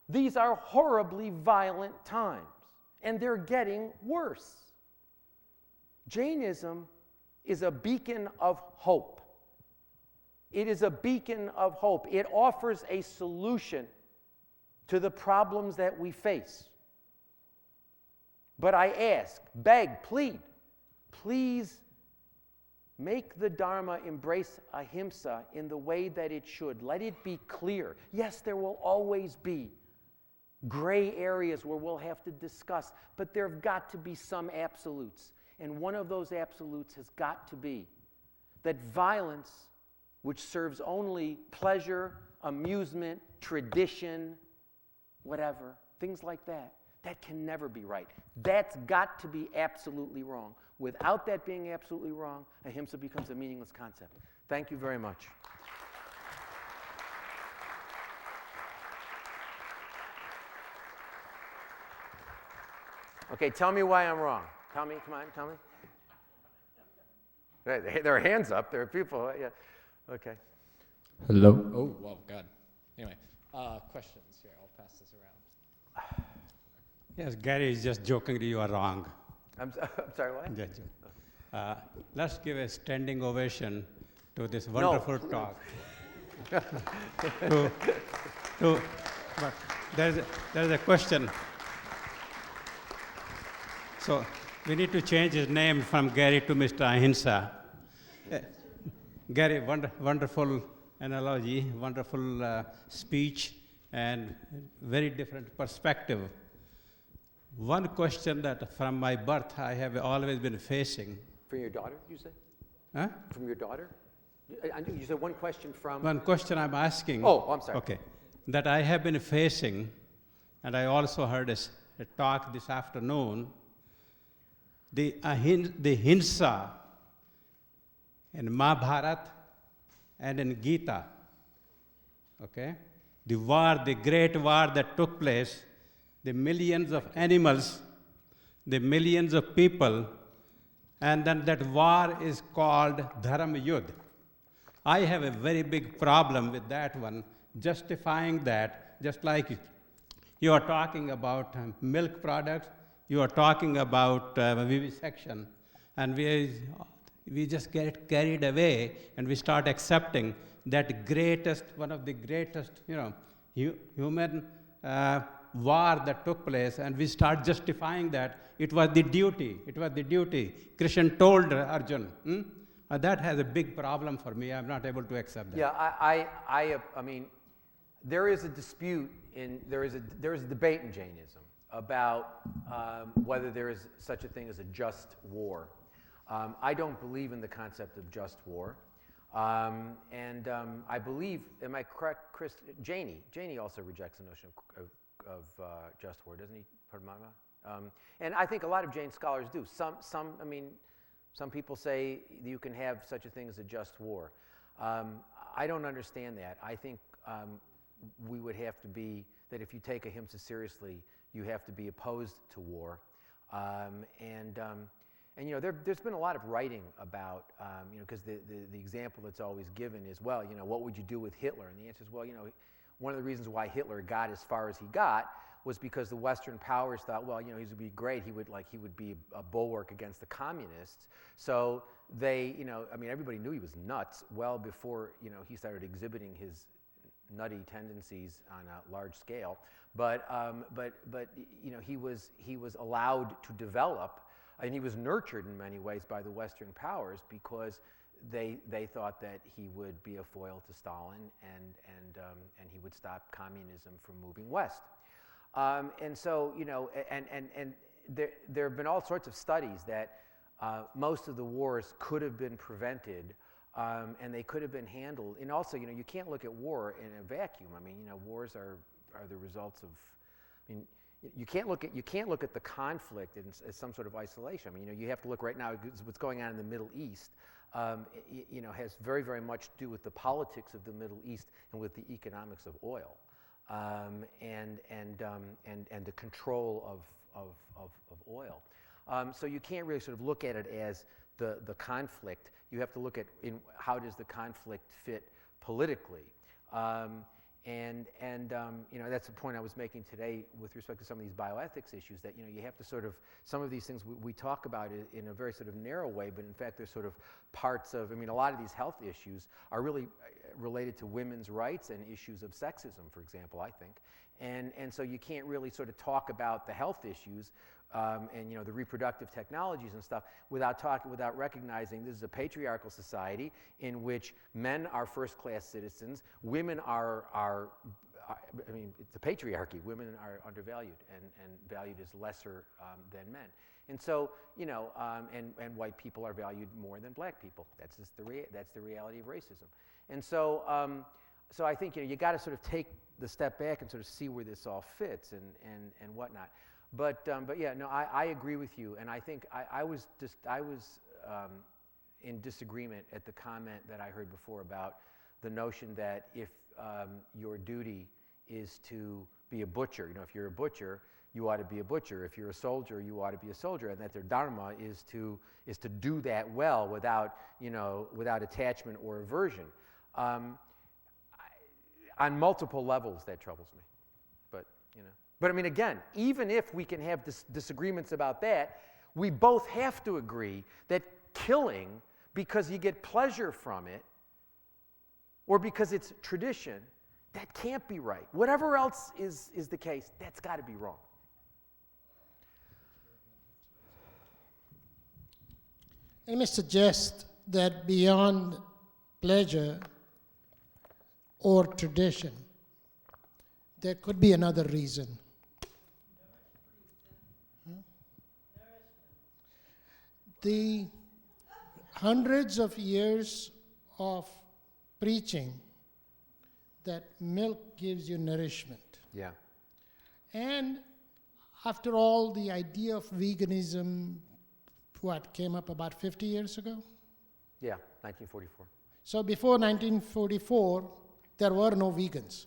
These are horribly violent times, and they're getting worse. Jainism is a beacon of hope. It is a beacon of hope. It offers a solution to the problems that we face. But I ask, beg, plead, please make the Dharma embrace ahimsa in the way that it should. Let it be clear. Yes, there will always be gray areas where we'll have to discuss, but there have got to be some absolutes. And one of those absolutes has got to be that violence, which serves only pleasure, amusement, tradition, whatever, things like that, that can never be right. That's got to be absolutely wrong. Without that being absolutely wrong, ahimsa becomes a meaningless concept. Thank you very much. Okay, tell me why I'm wrong. Tell me, come on, tell me. There are hands up. There are people. Yeah. Okay. Hello. Oh, wow, God. Anyway, questions here. I'll pass this around. Yes, Gary is just joking. You are wrong. I'm sorry, what? Let's give a standing ovation to this wonderful talk. But there's a question. So we need to change his name from Gary to Mr. Ahimsa. Gary, wonderful analogy, wonderful speech, and very different perspective. One question that from my birth I have always been facing. From your daughter, you said? Huh? From your daughter? You said one question from? One question I'm asking. Oh, I'm sorry. Okay. That I have been facing, and I also heard a talk this afternoon, the Hinsa in Mahabharata and in Gita, okay? The war, the great war that took place, the millions of animals, the millions of people, and then that war is called Dharma Yudh. I have a very big problem with that one, justifying that, just like you are talking about milk products, you are talking about vivisection, and we just get carried away and we start accepting that one of the greatest, human war that took place, and we start justifying that it was the duty. Krishna told Arjun. That has a big problem for me. I'm not able to accept that. Yeah, I mean, there is a dispute there is a debate in Jainism about whether there is such a thing as a just war. I don't believe in the concept of just war. I believe, am I correct, Chris? Jaini also rejects the notion of just war, doesn't he, Padmava? And I think a lot of Jain scholars do. Some people say you can have such a thing as a just war. I don't understand that. I think we would have to be, that if you take ahimsa seriously, you have to be opposed to war. And there's been a lot of writing about, because the example that's always given is, well, what would you do with Hitler? And the answer is, well, one of the reasons why Hitler got as far as he got was because the Western powers thought, well, he would be great. He would be a bulwark against the communists. So they, everybody knew he was nuts well before, he started exhibiting his nutty tendencies on a large scale. But he was allowed to develop, and he was nurtured in many ways by the Western powers because they thought that he would be a foil to Stalin and he would stop communism from moving west. And so, and there have been all sorts of studies that most of the wars could have been prevented, and they could have been handled. And also, you can't look at war in a vacuum. Wars are the results of. You can't look at the conflict as some sort of isolation. You have to look right now. What's going on in the Middle East, has very, very much to do with the politics of the Middle East and with the economics of oil. And the control of oil. So you can't really sort of look at it as the conflict. You have to look at how does the conflict fit politically. That's the point I was making today with respect to some of these bioethics issues, that you have to sort of, some of these things we talk about it in a very sort of narrow way, but in fact they're sort of parts of, a lot of these health issues are really related to women's rights and issues of sexism, for example, I think. And so you can't really sort of talk about the health issues and the reproductive technologies and stuff without recognizing this is a patriarchal society in which men are first-class citizens, women are it's a patriarchy. Women are undervalued and valued as lesser than men. And so, and white people are valued more than black people. That's just that's the reality of racism. And so, so I think you got to sort of take the step back and sort of see where this all fits and whatnot. But yeah, no, I agree with you, and I think I was in disagreement at the comment that I heard before about the notion that if your duty is to be a butcher, if you're a butcher, you ought to be a butcher. If you're a soldier, you ought to be a soldier, and that their dharma is to do that well without attachment or aversion. On multiple levels, that troubles me. But again, even if we can have disagreements about that, we both have to agree that killing because you get pleasure from it or because it's tradition, that can't be right. Whatever else is the case, that's got to be wrong. Let me suggest that beyond pleasure or tradition, there could be another reason. The hundreds of years of preaching that milk gives you nourishment. Yeah. And after all, the idea of veganism, came up about 50 years ago? Yeah, 1944. So before 1944, there were no vegans.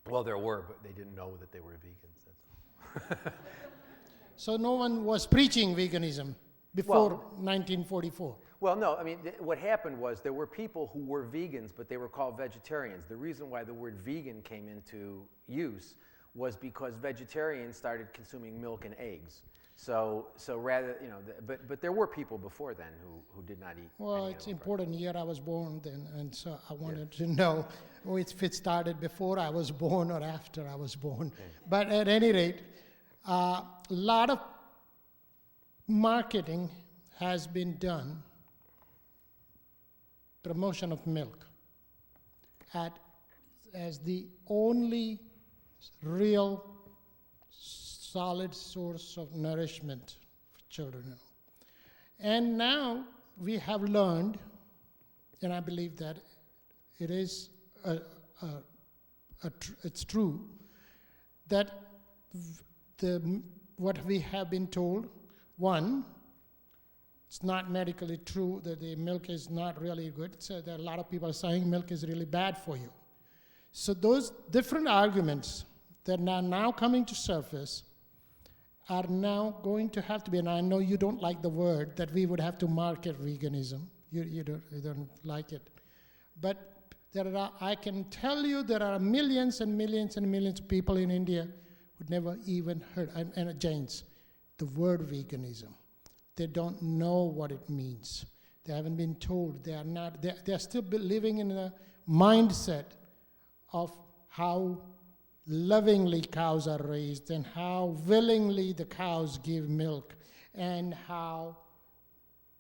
Well, there were, but they didn't know that they were vegans. So no one was preaching veganism before 1944. Well, no, what happened was there were people who were vegans, but they were called vegetarians. The reason why the word vegan came into use was because vegetarians started consuming milk and eggs. So rather, but there were people before then who did not eat. Well, it's important year I was born then, and so I wanted to know if it started before I was born or after I was born. Okay. But at any rate, a lot of marketing has been done, promotion of milk, as the only real solid source of nourishment for children. And now we have learned, and I believe that it is it's true, that what we have been told, one, it's not medically true that the milk is not really good. So there are a lot of people saying milk is really bad for you. So those different arguments that are now coming to surface are now going to have to be, and I know you don't like the word, that we would have to market veganism. You don't like it. But I can tell you there are millions and millions and millions of people in India who never even heard, and Jains, the word veganism. They don't know what it means. They haven't been told. They are still living in a mindset of how lovingly cows are raised and how willingly the cows give milk and how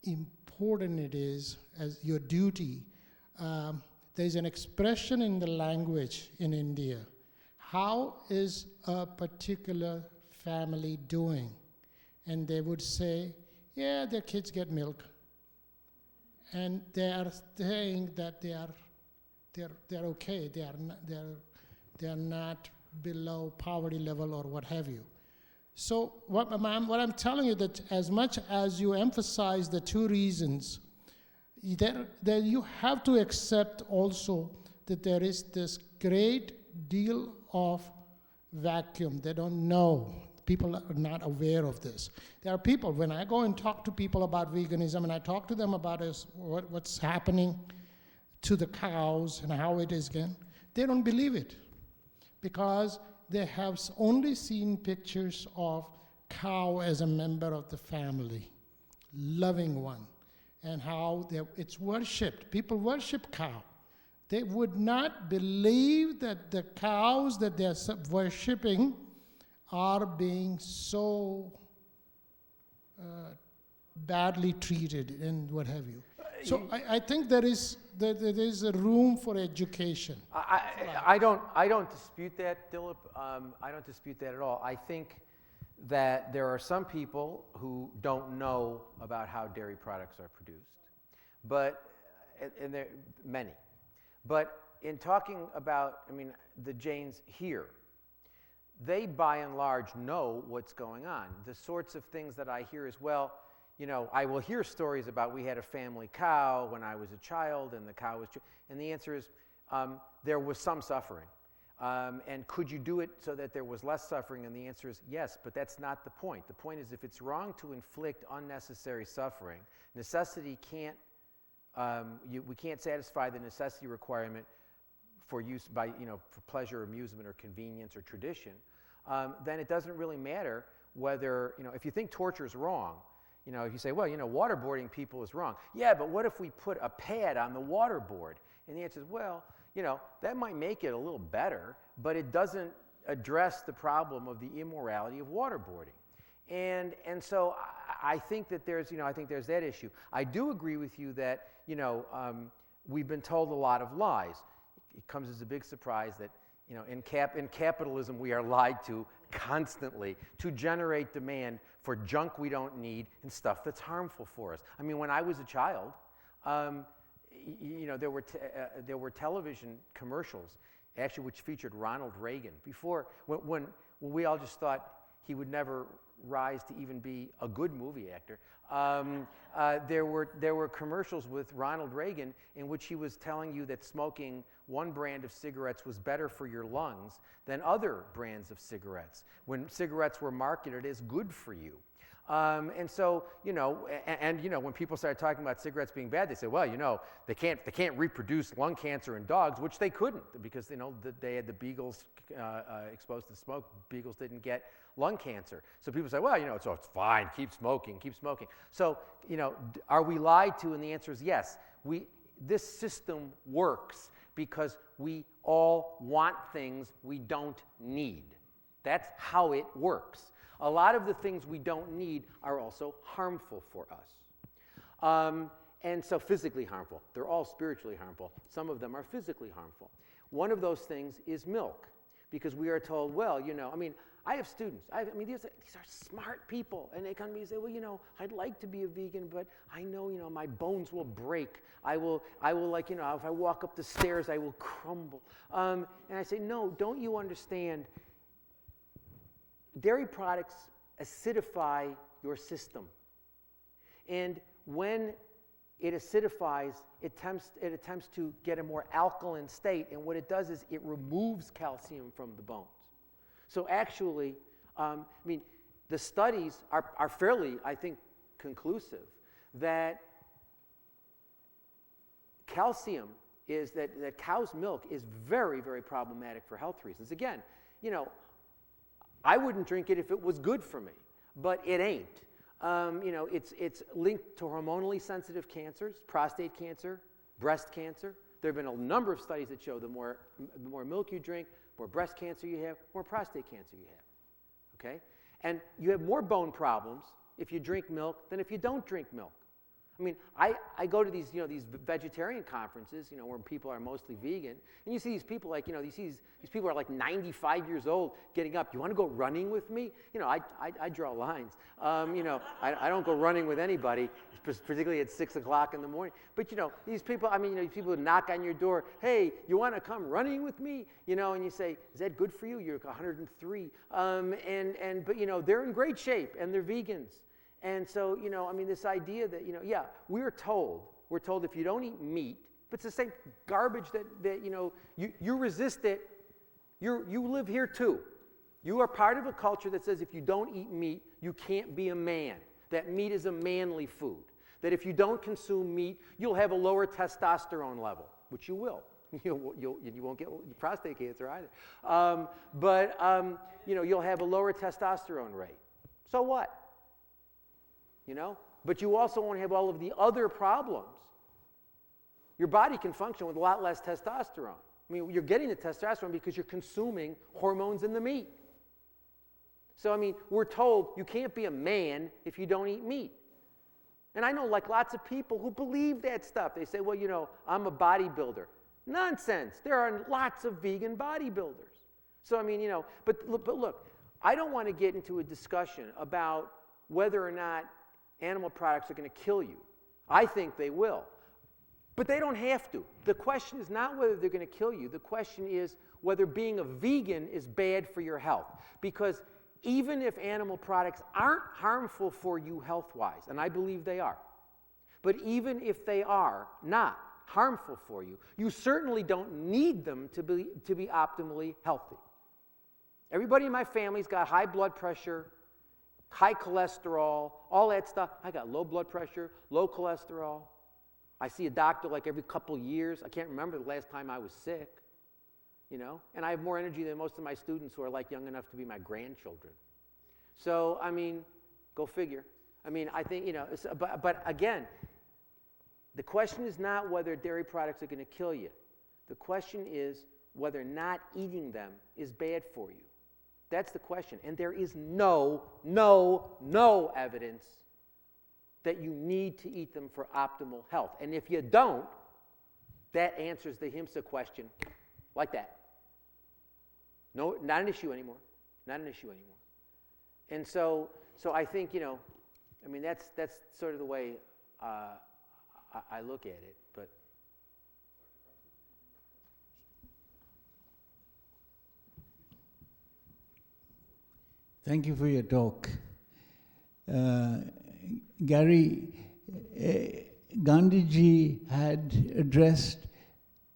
important it is as your duty. There's an expression in the language in India. How is a particular family doing? And they would say, yeah, their kids get milk. And they are saying that they're okay. They are not below poverty level or what have you. So what I'm telling you, that as much as you emphasize the two reasons, that you have to accept also that there is this great deal of vacuum. They don't know. People are not aware of this. There are people, when I go and talk to people about veganism, and I talk to them about what's happening to the cows and how it is again, they don't believe it, because they have only seen pictures of cow as a member of the family, loving one, and how it's worshipped. People worship cow. They would not believe that the cows that they're worshipping are being so badly treated and what have you. So I think there is a room for education. I don't dispute that, Dilip. I don't dispute that at all. I think that there are some people who don't know about how dairy products are produced, and there are many. But in talking about, the Jains here, they by and large know what's going on. The sorts of things that I hear is, well, I will hear stories about we had a family cow when I was a child and the cow was, and the answer is there was some suffering. And could you do it so that there was less suffering? And the answer is yes, but that's not the point. The point is, if it's wrong to inflict unnecessary suffering, necessity can't, we can't satisfy the necessity requirement for use by, for pleasure, amusement, or convenience, or tradition, then it doesn't really matter whether, if you think torture is wrong, if you say, well, waterboarding people is wrong. Yeah, but what if we put a pad on the waterboard? And the answer is, well, that might make it a little better, but it doesn't address the problem of the immorality of waterboarding. And so I think that there's, I think there's that issue. I do agree with you that, we've been told a lot of lies. It comes as a big surprise that, in capitalism we are lied to constantly to generate demand for junk we don't need and stuff that's harmful for us. When I was a child, there were television commercials, actually, which featured Ronald Reagan. Before, when we all just thought he would never rise to even be a good movie actor, there were commercials with Ronald Reagan in which he was telling you that smoking one brand of cigarettes was better for your lungs than other brands of cigarettes, when cigarettes were marketed as good for you. And so, when people started talking about cigarettes being bad, they said, well, they can't reproduce lung cancer in dogs, which they couldn't, because, they had the beagles exposed to smoke. Beagles didn't get lung cancer. So people say, well, so it's fine, keep smoking. So, are we lied to? And the answer is yes. This system works because we all want things we don't need. That's how it works. A lot of the things we don't need are also harmful for us. And so physically harmful. They're all spiritually harmful. Some of them are physically harmful. One of those things is milk, because we are told, well, I have students. These are smart people, and they come to me and say, well, I'd like to be a vegan, but I know, my bones will break. I will if I walk up the stairs, I will crumble. And I say, no, don't you understand? Dairy products acidify your system. And when it acidifies, it attempts to get a more alkaline state, and what it does is it removes calcium from the bones. So actually, the studies are fairly, I think, conclusive that calcium is that cow's milk is very, very problematic for health reasons. Again, you know, I wouldn't drink it if it was good for me, but it ain't. You know, it's linked to hormonally sensitive cancers, prostate cancer, breast cancer. There have been a number of studies that show the more milk you drink, more breast cancer you have, more prostate cancer you have. Okay? And you have more bone problems if you drink milk than if you don't drink milk. I mean, I go to these, you know, these vegetarian conferences, you know, where people are mostly vegan, and you see these people like, you know, these people are like 95 years old getting up. You want to go running with me? You know, I draw lines. You know, I don't go running with anybody, particularly at 6 o'clock in the morning. But, you know, these people, I mean, you know, these people who knock on your door, hey, you want to come running with me? You know, and you say, is that good for you? You're 103. But, you know, they're in great shape, and they're vegans. And so, you know, I mean, this idea that, you know, yeah, we're told if you don't eat meat, but it's the same garbage that you know, you resist it, you live here too. You are part of a culture that says if you don't eat meat, you can't be a man, that meat is a manly food, that if you don't consume meat, you'll have a lower testosterone level, which you will. You won't get prostate cancer either. You know, you'll have a lower testosterone rate. So what? You know, but you also won't have all of the other problems. Your body can function with a lot less testosterone. I mean, you're getting the testosterone because you're consuming hormones in the meat. So, I mean, we're told you can't be a man if you don't eat meat. And I know, like, lots of people who believe that stuff. They say, well, you know, I'm a bodybuilder. Nonsense. There are lots of vegan bodybuilders. So, I mean, you know, but look, I don't want to get into a discussion about whether or not animal products are going to kill you. I think they will. But they don't have to. The question is not whether they're going to kill you. The question is whether being a vegan is bad for your health. Because even if animal products aren't harmful for you health-wise, and I believe they are, but even if they are not harmful for you, you certainly don't need them to be optimally healthy. Everybody in my family's got high blood pressure, high cholesterol, all that stuff. I got low blood pressure, low cholesterol. I see a doctor like every couple years. I can't remember the last time I was sick, you know. And I have more energy than most of my students who are like young enough to be my grandchildren. So, I mean, go figure. I mean, I think, you know, but again, the question is not whether dairy products are going to kill you. The question is whether not eating them is bad for you. That's the question. And there is no evidence that you need to eat them for optimal health. And if you don't, that answers the HIMSA question like that. No, not an issue anymore. Not an issue anymore. And so I think, you know, I mean, that's sort of the way I look at it. But thank you for your talk. Gary, Gandhiji had addressed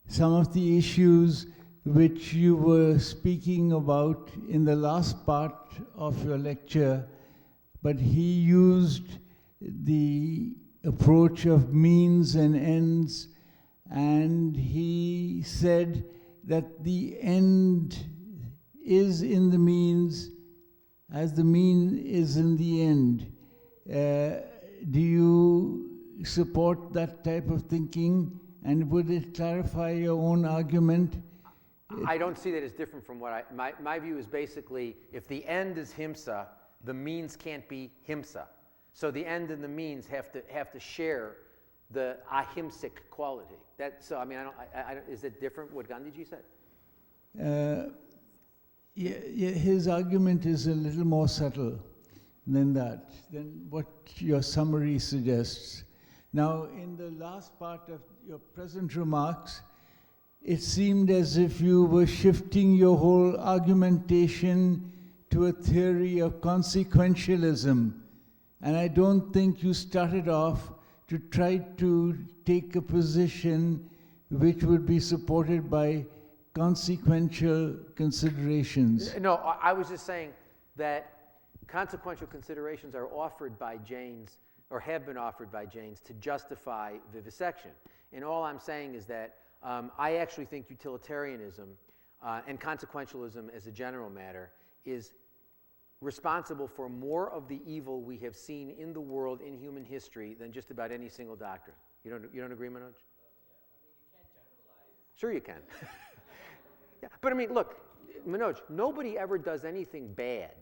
some of the issues which you were speaking about in the last part of your lecture, but he used the approach of means and ends, and he said that the end is in the means as the mean is in the end. Do you support that type of thinking, and would it clarify your own argument? I don't see that as different from what my view is basically, if the end is HIMSA, the means can't be HIMSA. So the end and the means have to share the ahimsic quality. So I mean, is it different what Gandhiji said? His argument is a little more subtle than what your summary suggests. Now, in the last part of your present remarks, it seemed as if you were shifting your whole argumentation to a theory of consequentialism. And I don't think you started off to try to take a position which would be supported by consequential considerations. No, I was just saying that consequential considerations are offered by Jains, or have been offered by Jains, to justify vivisection. And all I'm saying is that I actually think utilitarianism and consequentialism as a general matter is responsible for more of the evil we have seen in the world in human history than just about any single doctrine. You don't agree, Manoj? Yeah. I mean, you can't generalize. Sure you can. Yeah. But I mean, look, Manoj, nobody ever does anything bad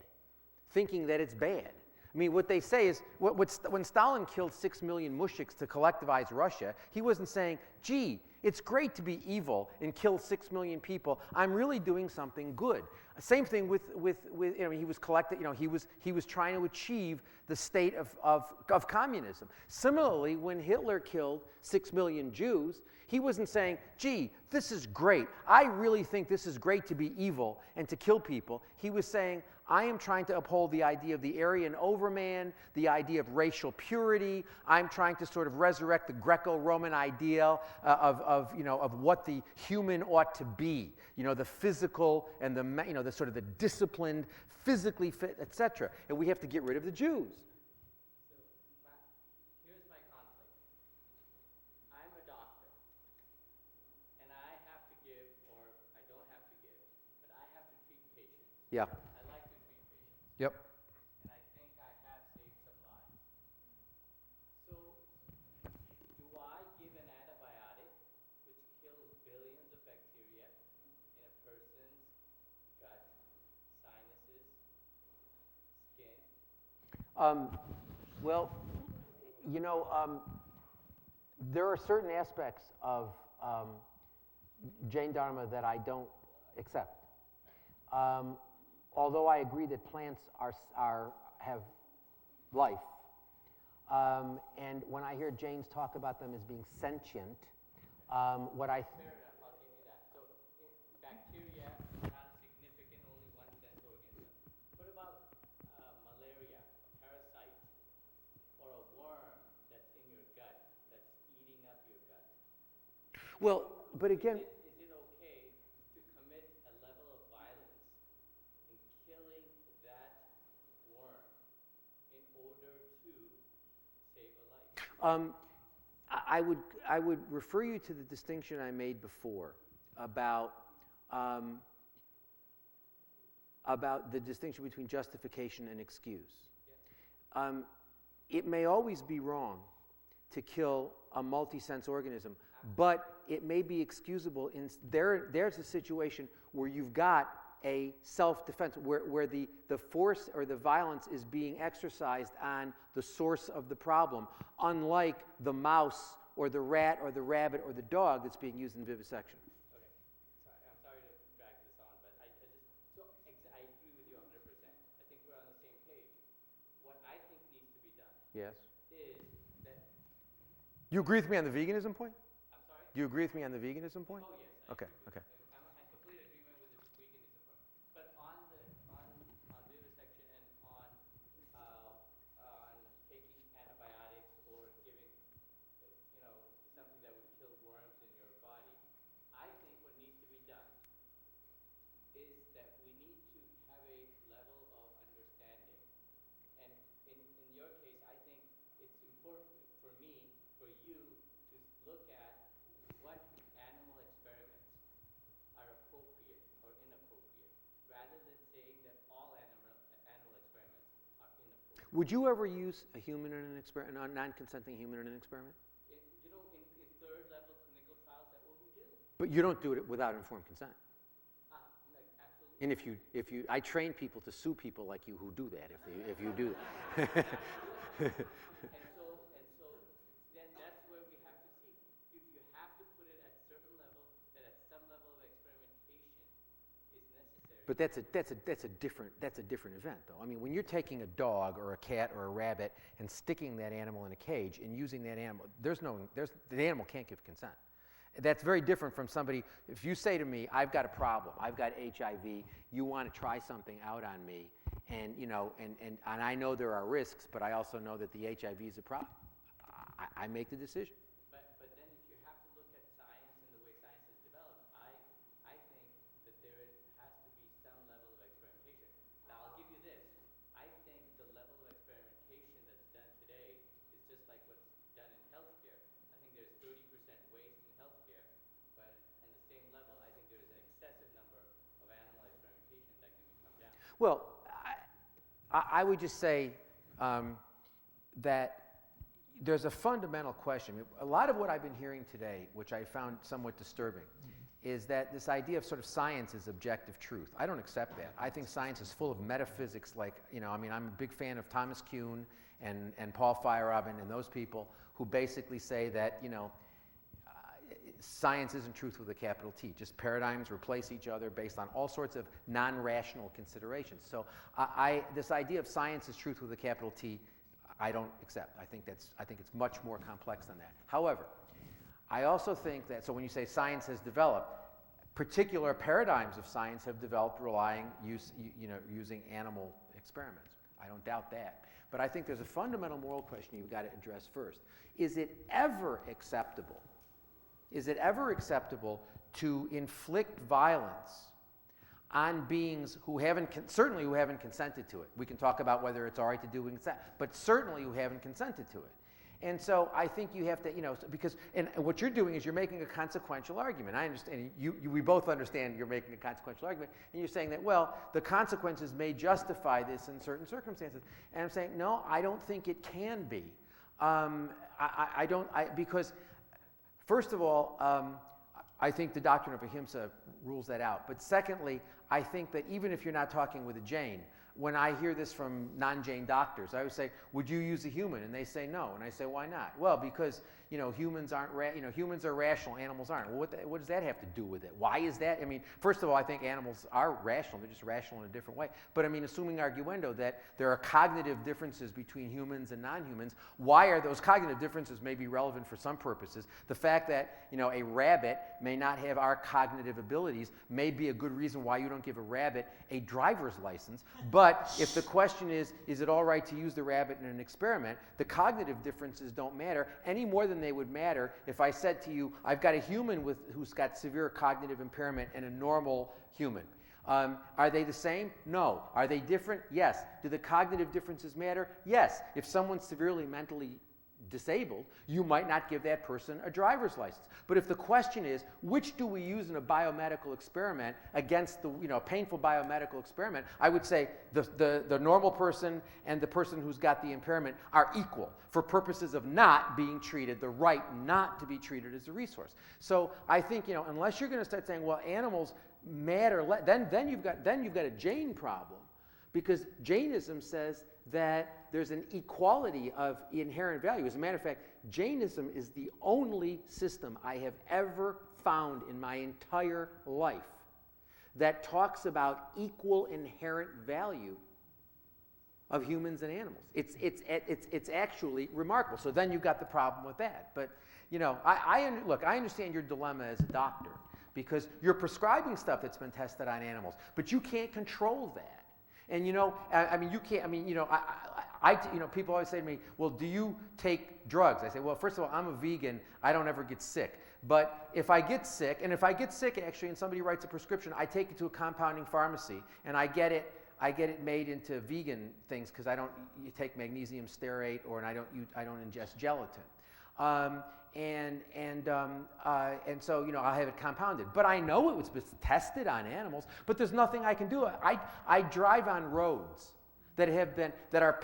thinking that it's bad. I mean, what they say is, when Stalin killed 6 million mushiks to collectivize Russia, he wasn't saying, gee, it's great to be evil and kill 6 million people. I'm really doing something good. Same thing with he was he was trying to achieve the state of communism. Similarly, when Hitler killed 6 million Jews, he wasn't saying, gee, this is great. I really think this is great to be evil and to kill people. He was saying, I am trying to uphold the idea of the Aryan overman, the idea of racial purity. I'm trying to sort of resurrect the Greco-Roman ideal of what the human ought to be. The physical and the sort of the disciplined, physically fit, etc. And we have to get rid of the Jews. So here's my conflict. I'm a doctor, and I have to give, or I don't have to give, but I have to treat patients. Yeah. I like to treat patients. Yep. And I think I have saved some lives. So, do I give an antibiotic which kills billions of bacteria in a person's gut, sinuses, skin? Well, there are certain aspects of Jain Dharma that I don't accept. Although I agree that plants have life, and when I hear Jains talk about them as being sentient, what I Fair enough, I'll give you that. So, bacteria, not a significant, only one sense organism. What about malaria, a parasite, or a worm that's in your gut, that's eating up your gut? well, but again, Is it okay to commit a level of violence in killing that worm in order to save a life? I would refer you to the distinction I made before about the distinction between justification and excuse. It may always be wrong to kill a multi-sense organism, but it may be excusable. There's a situation where you've got a self-defense, where the force or the violence is being exercised on the source of the problem, unlike the mouse or the rat or the rabbit or the dog that's being used in vivisection. Okay, I'm sorry to drag this on, but I agree with you 100%. I think we're on the same page. What I think needs to be done Yes. is that, You agree with me on the veganism point? I'm sorry? Do you agree with me on the veganism point? Oh, yes. I Okay, agree with okay. you. I'm in complete agreement with this veganism part. But on vivisection and on taking antibiotics or giving, something that would kill worms in your body, I think what needs to be done is that we need to have a level of understanding. And in your case, I think it's important for me, for you, to look at what animal experiments are appropriate or inappropriate, rather than saying that all animal experiments are inappropriate. Would you ever use a human in an experiment, a non-consenting human in an experiment? In third-level clinical trials, that's what we do. But you don't do it without informed consent. Absolutely. And if you, I train people to sue people like you who do that. If you do that. And so then that's where we have to see. You have to put it at a certain level, that at some level of experimentation is necessary. But that's a different event, though. I mean, when you're taking a dog or a cat or a rabbit and sticking that animal in a cage and using that animal, the animal can't give consent. That's very different from somebody. If you say to me, "I've got a problem. I've got HIV. You want to try something out on me," and and I know there are risks, but I also know that the HIV is a problem. I make the decision. But then if you have to look at science and the way science is developed, I think that there has to be some level of experimentation. Now I'll give you this. I think Well, I would just say that there's a fundamental question. A lot of what I've been hearing today, which I found somewhat disturbing, is that this idea of sort of science is objective truth. I don't accept that. I think science is full of metaphysics, like, I'm a big fan of Thomas Kuhn and Paul Feyerabend and those people who basically say that, science isn't truth with a capital T. Just paradigms replace each other based on all sorts of non-rational considerations. So this idea of science is truth with a capital T, I don't accept. I think it's much more complex than that. However, I also think that, so when you say science has developed, particular paradigms of science have developed using animal experiments. I don't doubt that. But I think there's a fundamental moral question you've got to address first. Is it ever acceptable? Is it ever acceptable to inflict violence on beings who certainly who haven't consented to it? We can talk about whether it's all right to do with consent, but certainly who haven't consented to it. And so I think you have to, because what you're doing is you're making a consequential argument. I understand, we both understand you're making a consequential argument, and you're saying that, well, the consequences may justify this in certain circumstances. And I'm saying, no, I don't think it can be. Because first of all, I think the doctrine of ahimsa rules that out. But secondly, I think that even if you're not talking with a Jain, when I hear this from non-Jain doctors, I always say, would you use a human? And they say no. And I say, why not? Well, because humans aren't humans are rational, animals aren't. Well, what does that have to do with it? Why is that? I mean, first of all, I think animals are rational. They're just rational in a different way. But I mean, assuming arguendo that there are cognitive differences between humans and non-humans, why are those cognitive differences may be relevant for some purposes? The fact that a rabbit may not have our cognitive abilities may be a good reason why you don't give a rabbit a driver's license. But if the question is it all right to use the rabbit in an experiment, the cognitive differences don't matter any more than they would matter if I said to you, I've got a human who's got severe cognitive impairment and a normal human. Are they the same? No. Are they different? Yes. Do the cognitive differences matter? Yes. If someone's severely mentally disabled, you might not give that person a driver's license. But if the question is, which do we use in a biomedical experiment against the painful biomedical experiment, I would say the normal person and the person who's got the impairment are equal for purposes of not being treated, the right not to be treated as a resource. So I think unless you're going to start saying, well, animals matter, then you've got a Jain problem, because Jainism says that there's an equality of inherent value. As a matter of fact, Jainism is the only system I have ever found in my entire life that talks about equal inherent value of humans and animals. It's actually remarkable. So then you've got the problem with that. But I understand your dilemma as a doctor, because you're prescribing stuff that's been tested on animals, but you can't control that. And you can't. People always say to me, "Well, do you take drugs?" I say, "Well, first of all, I'm a vegan. I don't ever get sick. But if I get sick, actually, and somebody writes a prescription, I take it to a compounding pharmacy, and I get it made into vegan things, because you take magnesium stearate, and I don't ingest gelatin." And so I'll have it compounded. But I know it was tested on animals. But there's nothing I can do. I drive on roads that are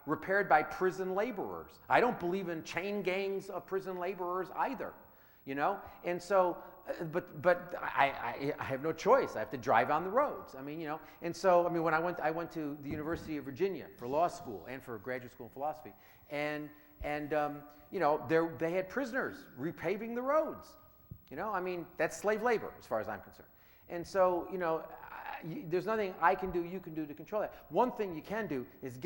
repaired by prison laborers. I don't believe in chain gangs of prison laborers either, And so, but I have no choice. I have to drive on the roads. And so when I went to the University of Virginia for law school and for graduate school in philosophy, and they had prisoners repaving the roads. That's slave labor as far as I'm concerned. And so, there's nothing I can do, you can do to control that. One thing you can do is if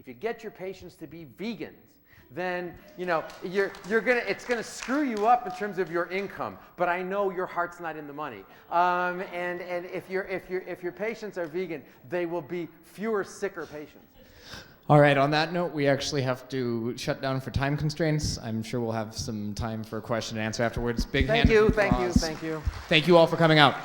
you get your patients to be vegans, then it's gonna screw you up in terms of your income. But I know your heart's not in the money. And if your patients are vegan, they will be fewer, sicker patients. All right, on that note, we actually have to shut down for time constraints. I'm sure we'll have some time for question and answer afterwards. Thank you. Thank you. Thank you all for coming out.